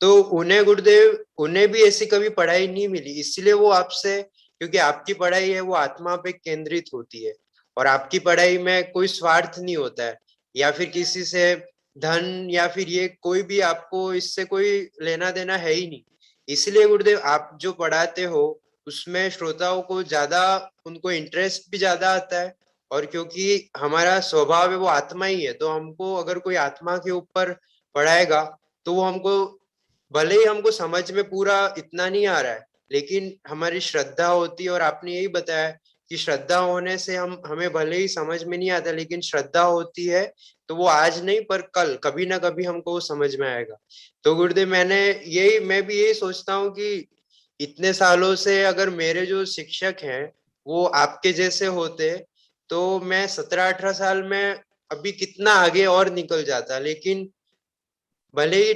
तो उन्हें गुरुदेव, उन्हें भी ऐसी कभी पढ़ाई नहीं मिली, इसलिए वो आपसे, क्योंकि आपकी पढ़ाई है वो आत्मा पे केंद्रित होती है, और आपकी पढ़ाई में कोई स्वार्थ नहीं होता है, या फिर किसी से धन या फिर ये कोई भी आपको इससे कोई लेना देना है ही नहीं। इसलिए गुरुदेव आप जो पढ़ाते हो उसमें श्रोताओं को ज्यादा, उनको इंटरेस्ट भी ज्यादा आता है, और क्योंकि हमारा स्वभाव है वो आत्मा ही है, तो हमको अगर कोई आत्मा के ऊपर पढ़ाएगा तो वो हमको, भले ही हमको समझ में पूरा इतना नहीं आ रहा है, लेकिन हमारी श्रद्धा होती है, और आपने यही बताया कि श्रद्धा होने से हमें भले ही समझ में नहीं आता, लेकिन श्रद्धा होती है तो वो आज नहीं पर कल कभी ना कभी हमको समझ में आएगा। तो गुरुदेव, मैं भी यही सोचता हूँ कि इतने सालों से अगर मेरे जो शिक्षक हैं वो आपके जैसे होते तो मैं 17-18 साल में अभी कितना आगे और निकल जाता। लेकिन भले ही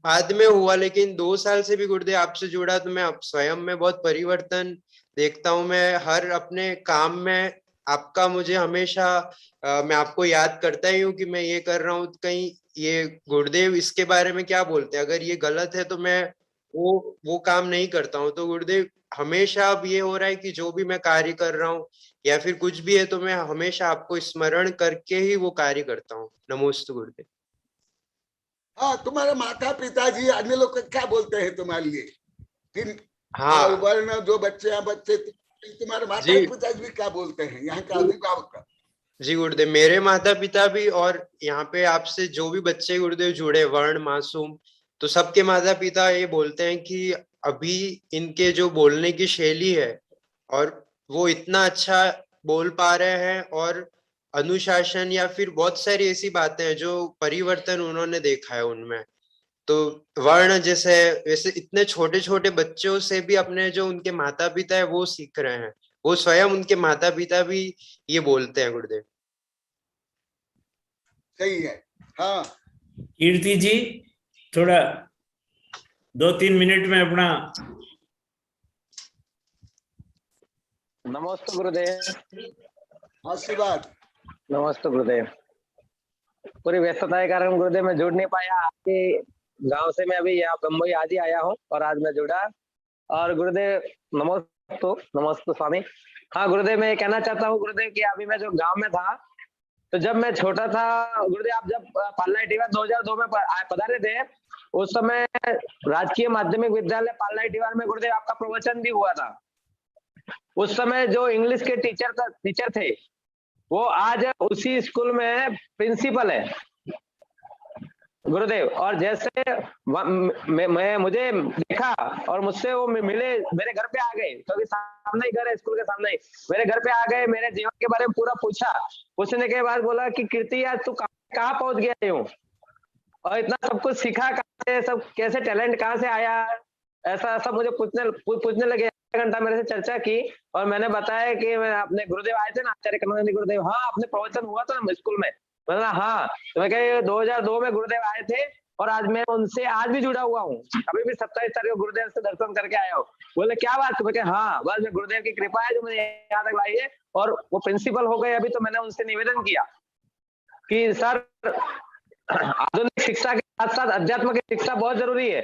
बाद में हुआ, लेकिन 2 साल से भी गुरुदेव आपसे जुड़ा तो मैं स्वयं में बहुत परिवर्तन देखता हूँ। मैं हर अपने काम में आपका, मुझे हमेशा मैं आपको याद करता ही हूँ कि मैं ये कर रहा हूँ, कहीं ये गुरुदेव इसके बारे में क्या बोलते हैं, अगर ये गलत है तो मैं वो काम नहीं करता हूँ। तो गुरुदेव, हमेशा अब ये हो रहा है कि जो भी मैं कार्य कर रहा हूँ या फिर कुछ भी है तो मैं हमेशा आपको स्मरण करके ही वो कार्य करता हूँ। नमोस्तु गुरुदेव। हाँ, तुम्हारे माता पिताजी अन्य लोग क्या बोलते हैं तुम्हारे लिए? किन हाँ वर्ण जो बच्चे तुम्हारे माता पिताजी भी क्या बोलते हैं, यहाँ के अभिभावक? जी गुरुदेव, मेरे माता पिता भी, और यहाँ पे आपसे जो भी बच्चे गुरुदेव जुड़े वर्ण मासूम, तो सबके माता पिता ये बोलते हैं कि अभी इनके जो बोलने की शैली है और वो इतना अच्छा बोल पा रहे हैं, और अनुशासन या फिर बहुत सारी ऐसी बातें हैं जो परिवर्तन उन्होंने देखा है उनमें। तो वर्ण जैसे, वैसे इतने छोटे छोटे बच्चों से भी अपने जो उनके माता पिता है वो सीख रहे हैं, वो स्वयं उनके माता पिता भी ये बोलते हैं गुरुदेव। सही है। हाँ कीर्ति जी, थोड़ा 2-3 मिनट में अपना। नमस्ते गुरुदेव। आशीर्वाद। नमस्ते गुरुदेव। पूरी व्यस्तता के कारण गुरुदेव मैं जुड़ नहीं पाया। आपके गांव से मैं अभी यहाँ बम्बई आज ही आया हूँ और आज मैं जुड़ा। और गुरुदेव नमस्ते स्वामी। हाँ गुरुदेव, मैं ये कहना चाहता हूँ गुरुदेव कि अभी मैं जो गांव में था, तो जब मैं छोटा था गुरुदेव, आप जब पालनाई टीवार 2002 में पधारे थे, उस समय राजकीय माध्यमिक विद्यालय पालनाई टीवार में गुरुदेव आपका प्रवचन भी हुआ था। उस समय जो इंग्लिश के टीचर थे वो आज उसी स्कूल में प्रिंसिपल है गुरुदेव। और जैसे मुझे देखा और मुझसे वो मिले, मेरे घर पे आ गए, क्योंकि सामने ही घर है, स्कूल के सामने ही। मेरे घर पे आ गए, मेरे जीवन के बारे में पूरा पूछा। पूछने के बाद बोला कि कीर्ति यार तू कहाँ पहुंच गया यूं, और इतना सब कुछ सीखा कहाँ से, सब कैसे टैलेंट कहाँ से आया, ऐसा सब मुझे पूछने लगे। 1 घंटा मेरे से चर्चा की और मैंने बताया कि मैं अपने गुरुदेव आए थे ना, आचार्य कमलानंद गुरुदेव, हाँ अपने प्रवचन हुआ था ना स्कूल में। मैंने हाँ, तो मैं कह 2002 में गुरुदेव आए थे और आज मैं उनसे आज भी जुड़ा हुआ हूँ। अभी भी 27 तारीख को गुरुदेव से दर्शन करके आया हूँ। बोले क्या बात? मैं कहा हाँ, बस मैं गुरुदेव की कृपा है जो मुझे यहाँ तक लाई है। और वो प्रिंसिपल हो गए अभी, तो मैंने उनसे निवेदन किया कि सर आधुनिक शिक्षा के साथ साथ अध्यात्म की शिक्षा बहुत जरूरी है,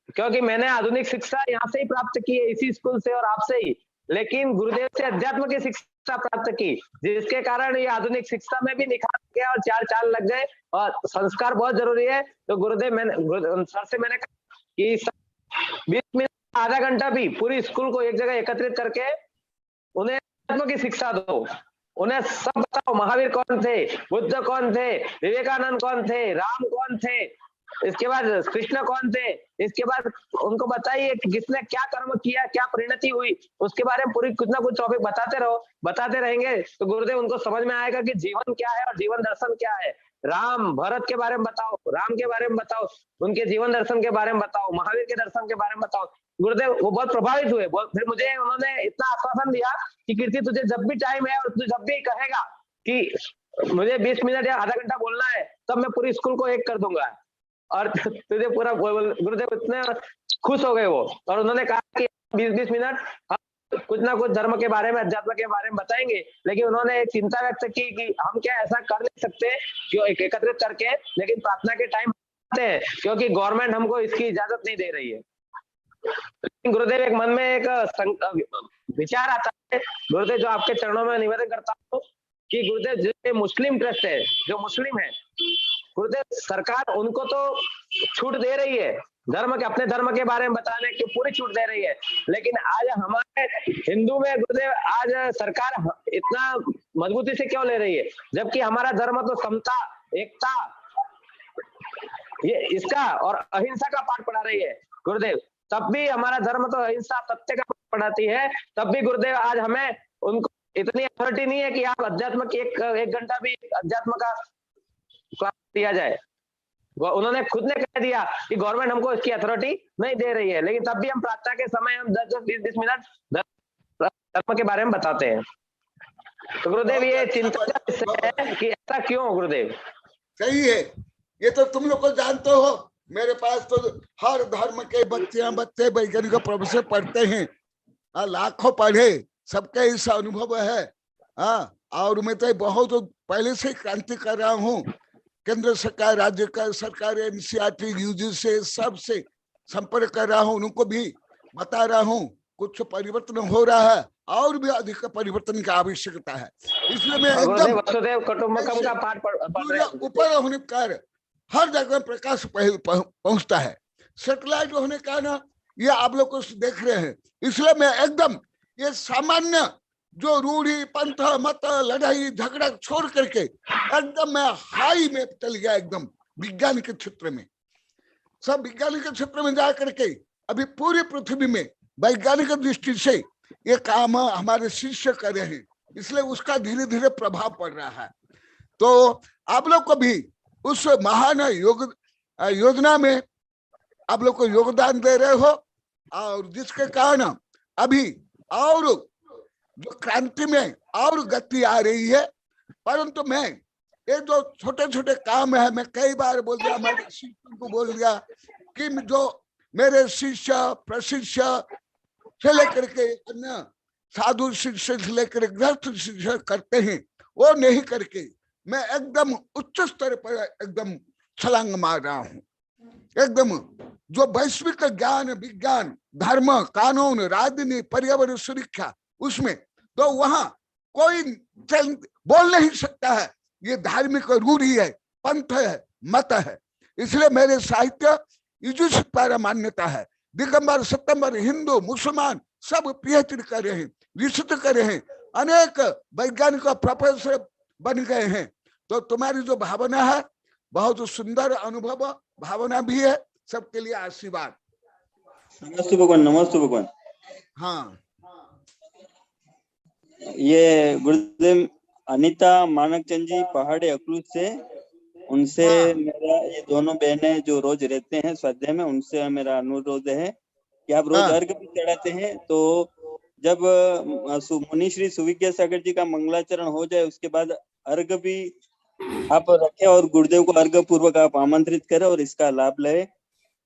क्योंकि मैंने आधुनिक शिक्षा यहाँ से ही प्राप्त की है, इसी स्कूल से और आपसे ही, लेकिन गुरुदेव से अध्यात्म की शिक्षा प्राप्त की, जिसके कारण ये आधुनिक शिक्षा में भी निखार गया और चार चाल लग गए। और संस्कार बहुत जरूरी है। तो गुरुदेव सर से मैंने कहा कि 20 मिनट आधा घंटा भी पूरी स्कूल को एक जगह एकत्रित करके उन्हें अध्यात्म की शिक्षा दो, उन्हें सब बताओ, महावीर कौन थे, बुद्ध कौन थे, विवेकानंद कौन थे, राम कौन थे, इसके बाद कृष्ण कौन थे, इसके बाद उनको बताइए कि किसने क्या कर्म किया, क्या परिणति हुई, उसके बारे में पूरी कुछ ना कुछ टॉपिक बताते रहो। बताते रहेंगे तो गुरुदेव उनको समझ में आएगा कि जीवन क्या है और जीवन दर्शन क्या है। राम भरत के बारे में बताओ, राम के बारे में बताओ, उनके जीवन दर्शन के बारे में बताओ, महावीर के दर्शन के बारे में बताओ। गुरुदेव वो बहुत प्रभावित हुए। फिर मुझे उन्होंने इतना आश्वासन दिया कि कीर्ति तुझे जब भी टाइम है और तू जब भी कहेगा कि मुझे 20 मिनट या आधा घंटा बोलना है, तब मैं पूरी स्कूल को एक कर दूंगा। और तुझे पूरा गुरुदेव इतने खुश हो गए वो, और उन्होंने कहा कि 20-20 मिनट हम कुछ ना कुछ धर्म के बारे में, अध्यात्म के बारे में बताएंगे, लेकिन उन्होंने एक चिंता व्यक्त की कि हम क्या ऐसा कर नहीं सकते क्यों एकत्रित करके, लेकिन प्रार्थना के टाइम आते हैं क्योंकि गवर्नमेंट हमको इसकी इजाजत नहीं दे रही है। लेकिन गुरुदेव एक मन में एक विचार आता है, गुरुदेव जो आपके चरणों में निवेदन करता हूँ कि गुरुदेव जो मुस्लिम ट्रस्ट है, जो मुस्लिम है, गुरुदेव सरकार उनको तो छूट दे रही है धर्म के, अपने धर्म के बारे में बताने की पूरी छूट दे रही है, लेकिन आज हमारे हिंदू में गुरुदेव आज सरकार इतना मजबूती से क्यों ले रही है, जबकि हमारा धर्म तो समता, एकता, ये इसका और अहिंसा का पाठ पढ़ा रही है गुरुदेव। तब भी हमारा धर्म तो अहिंसा, सत्य का पाठ पढ़ाती है, तब भी गुरुदेव आज हमें उनको इतनी अथॉरिटी नहीं है कि आप अध्यात्म की एक घंटा भी अध्यात्म का क्लास दिया जाए। उन्होंने खुद ने कह दिया कि गवर्नमेंट हमको इसकी अथॉरिटी नहीं दे रही है, लेकिन तब भी हम प्रार्थना के समय हम 10-20 मिनट धर्म के बारे में बताते हैं। तो गुरुदेव ये चिंता है कि ऐसा क्यों गुरुदेव? सही है, ये तो तुम लोग को जानते हो। मेरे पास तो हर धर्म के बच्चे वैज्ञानिक प्रोफेसर पढ़ते हैं, लाखों पढ़े, सबका ऐसा अनुभव है। और मैं तो बहुत पहले से क्रांति कर रहा हूँ, केंद्र सरकार, राज्य का सरकार, एनसीईआरटी, यूजीसी सबसे संपर्क कर रहा हूँ, उनको भी बता रहा हूँ कुछ परिवर्तन हो रहा है और भी अधिक परिवर्तन की आवश्यकता है। इसलिए मैं एकदम का पाठ ऊपर होने का हर जगह प्रकाश पहुंचता है। सैटेलाइट होने का ना, ये आप लोग को देख रहे हैं, इसलिए मैं एकदम ये सामान्य जो रूढ़ी, पंथ, मत, लड़ाई झगड़ा छोड़ करके एकदम मैं हाई में चल गया, एकदम विज्ञान के क्षेत्र में। सब विज्ञान के क्षेत्र में जा करके अभी पूरी पृथ्वी में वैज्ञानिक दृष्टि से ये काम हमारे शिष्य कर रहे हैं, इसलिए उसका धीरे धीरे प्रभाव पड़ रहा है। तो आप लोग को भी उस महान योजना में आप लोग को योगदान दे रहे हो, और जिसके कारण अभी और जो क्रांति में और गति आ रही है। परंतु मैं ये जो छोटे छोटे काम है, मैं कई बार बोल दिया, हमारे शिष्यों को बोल दिया कि जो मेरे शिष्य प्रशिष्य से लेकर के अन्य साधु शिष्य से लेकर गृहस्थ शिष्य करते हैं, वो नहीं करके मैं एकदम उच्च स्तर पर एकदम छलांग मार रहा हूँ। एकदम जो वैश्विक ज्ञान, विज्ञान, धर्म, कानून, राजनीति, पर्यावरण, सुरक्षा, उसमें तो वहां कोई बोल नहीं सकता है ये धार्मिक रूढ़ी है, पंथ है, मत है। इसलिए मेरे साहित्य युजुत्सु द्वारा मान्यता है। दिगंबर, सितंबर, हिंदू, मुसलमान सब पीएचडी कर रहे हैं, रिसर्च कर रहे हैं, अनेक वैज्ञानिक प्रोफेसर बन गए हैं। तो तुम्हारी जो भावना है बहुत सुंदर अनुभव भावना भी है, सबके लिए आशीर्वाद। नमस्ते भगवान, नमस्ते भगवान। हाँ, ये गुरुदेव अनीता मानकचंद जी पहाड़ी अखलूज से, उनसे मेरा, ये दोनों बहनें जो रोज रहते हैं स्वाध्याय में, उनसे मेरा अनुरोध है कि आप रोज अर्घ भी चढ़ाते हैं, तो जब मुनि श्री सुविज्ञा सागर जी का मंगलाचरण हो जाए उसके बाद अर्घ भी आप रखें और गुरुदेव को अर्घ पूर्वक आप आमंत्रित करें और इसका लाभ ले।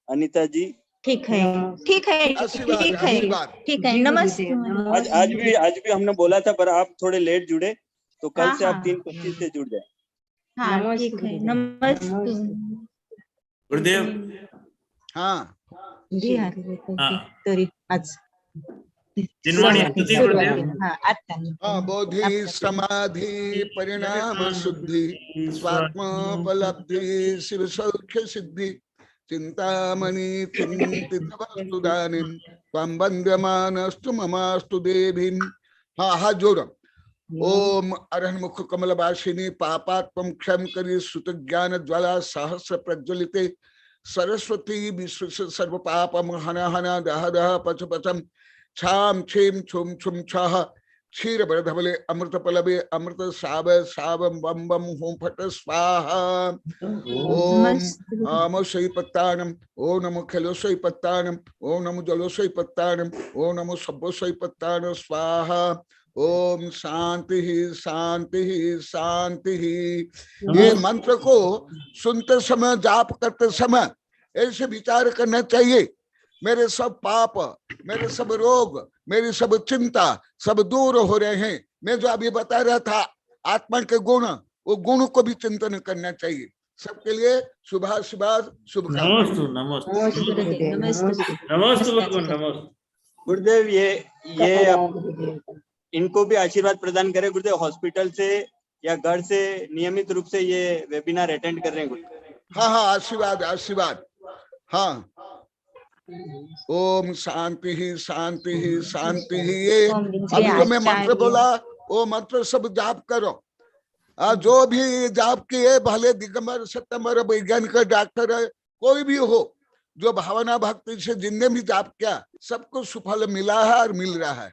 अनीता जी ठीक है, ठीक है, ठीक है, ठीक है। नमस्ते। आज भी हमने बोला था, पर आप थोड़े लेट जुड़े, तो कल से आप 3:25 से जुड़ जाए। हाँ ठीक है। नमस्ते गुरुदेव। हाँ जिनवाणी स्तुति गुरुदेव। हाँ, बोधि समाधि परिणाम शुद्धि स्वात्मोपलब्धि शिव सौख्य सिद्धि चिंतामणि चिंतित वस्तुदानीं त्वं वन्द्यमानस्तु ममास्तु देवीं। हाँ, हाथ जोड़ो। ओम अरहन्मुख कमलवासिनी पापात्मं क्षम करी सुत ज्ञान ज्वाला सहस्र प्रज्वलिते सरस्वती विश्व सर्व पापम हन हन दह दह पच पचम छाम छीम छुम छुम छह क्षीर बरधवले अमृत पलबे अमृत साव सावम बम बम होम फट स्वाहा। ओम आमो सई पत्तानम ओम नमो खेलो सई पत्तानम ओम नमो जलो सई पत्तानम ओम नमो सब्बो सई पत्तान स्वाहा। ओम शांति ही शांति ही शांति ही। ये मंत्र को सुनते समय जाप करते समय ऐसे विचार करना चाहिए, मेरे सब पाप, मेरे सब रोग, मेरी सब चिंता सब दूर हो रहे हैं। मैं जो अभी बता रहा था आत्मा के गुण, वो गुण को भी चिंतन करना चाहिए। सबके लिए शुभ शुभकामनाएं। नमस्ते गुरुदेव। ये इनको भी आशीर्वाद प्रदान करें गुरुदेव। हॉस्पिटल से या घर से नियमित रूप से ये वेबिनार अटेंड कर रहे हैं गुरुदेव। हाँ हाँ, आशीर्वाद आशीर्वाद। हाँ, ओम शांति ही शांति ही शांति ही। ये अभी जो मैं मंत्र बोला वो मंत्र सब जाप करो। जो भी जाप किए, भले दिगंबर सत्यंबर वैज्ञानिक डॉक्टर है कोई भी हो, जो भावना भक्ति से जिनने भी जाप किया सबको सुफल मिला है और मिल रहा है।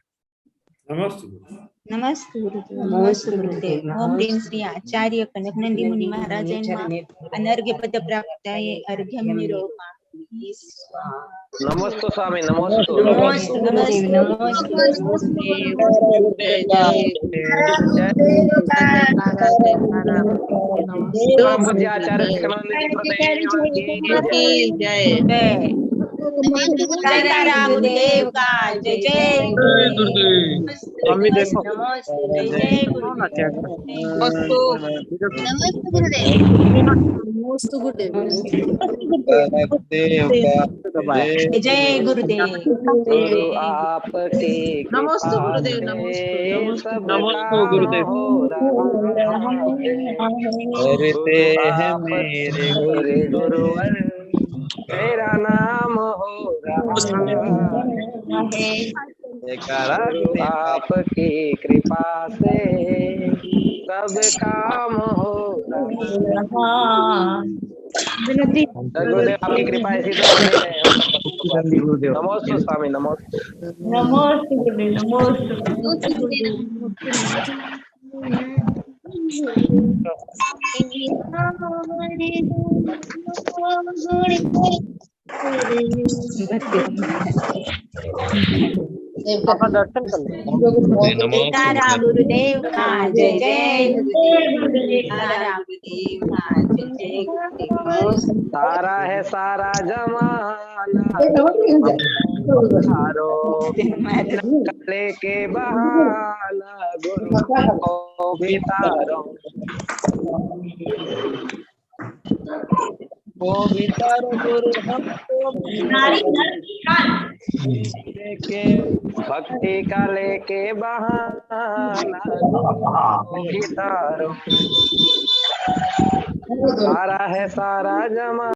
नमस्ते गुरुदेव। ओम ह्रीं श्री आचार्य कनक नंदी मुनि महाराज अनर्घ्य पद प्राप्त है अर्घ्यम निरोपा। नमस्ते स्वामी नमस्ते गुरुदेव का जय जय स्वामी। देखो जय गुरुदेव। आपके नमस्ते गुरुदेव। नमस्ते गुरुदेव। करते हैं मेरे गुरुवर तेरा नाम हो रहा है। आपकी कृपा से सब काम हो रहा। गुरुदेव आपकी कृपा ऐसी तो नमस्ते स्वामी नमस्ते। नमस्ते गुरुदेव। दर्शन कर गुरुदेव का जय जय गुरुदेव का जय जय। सारा है सारा जमाना कले के बहाना गुरु को बितारो वो बितारो गुरु हमको भक्ति का लेके बहाना बितारो। सारा है सारा जमा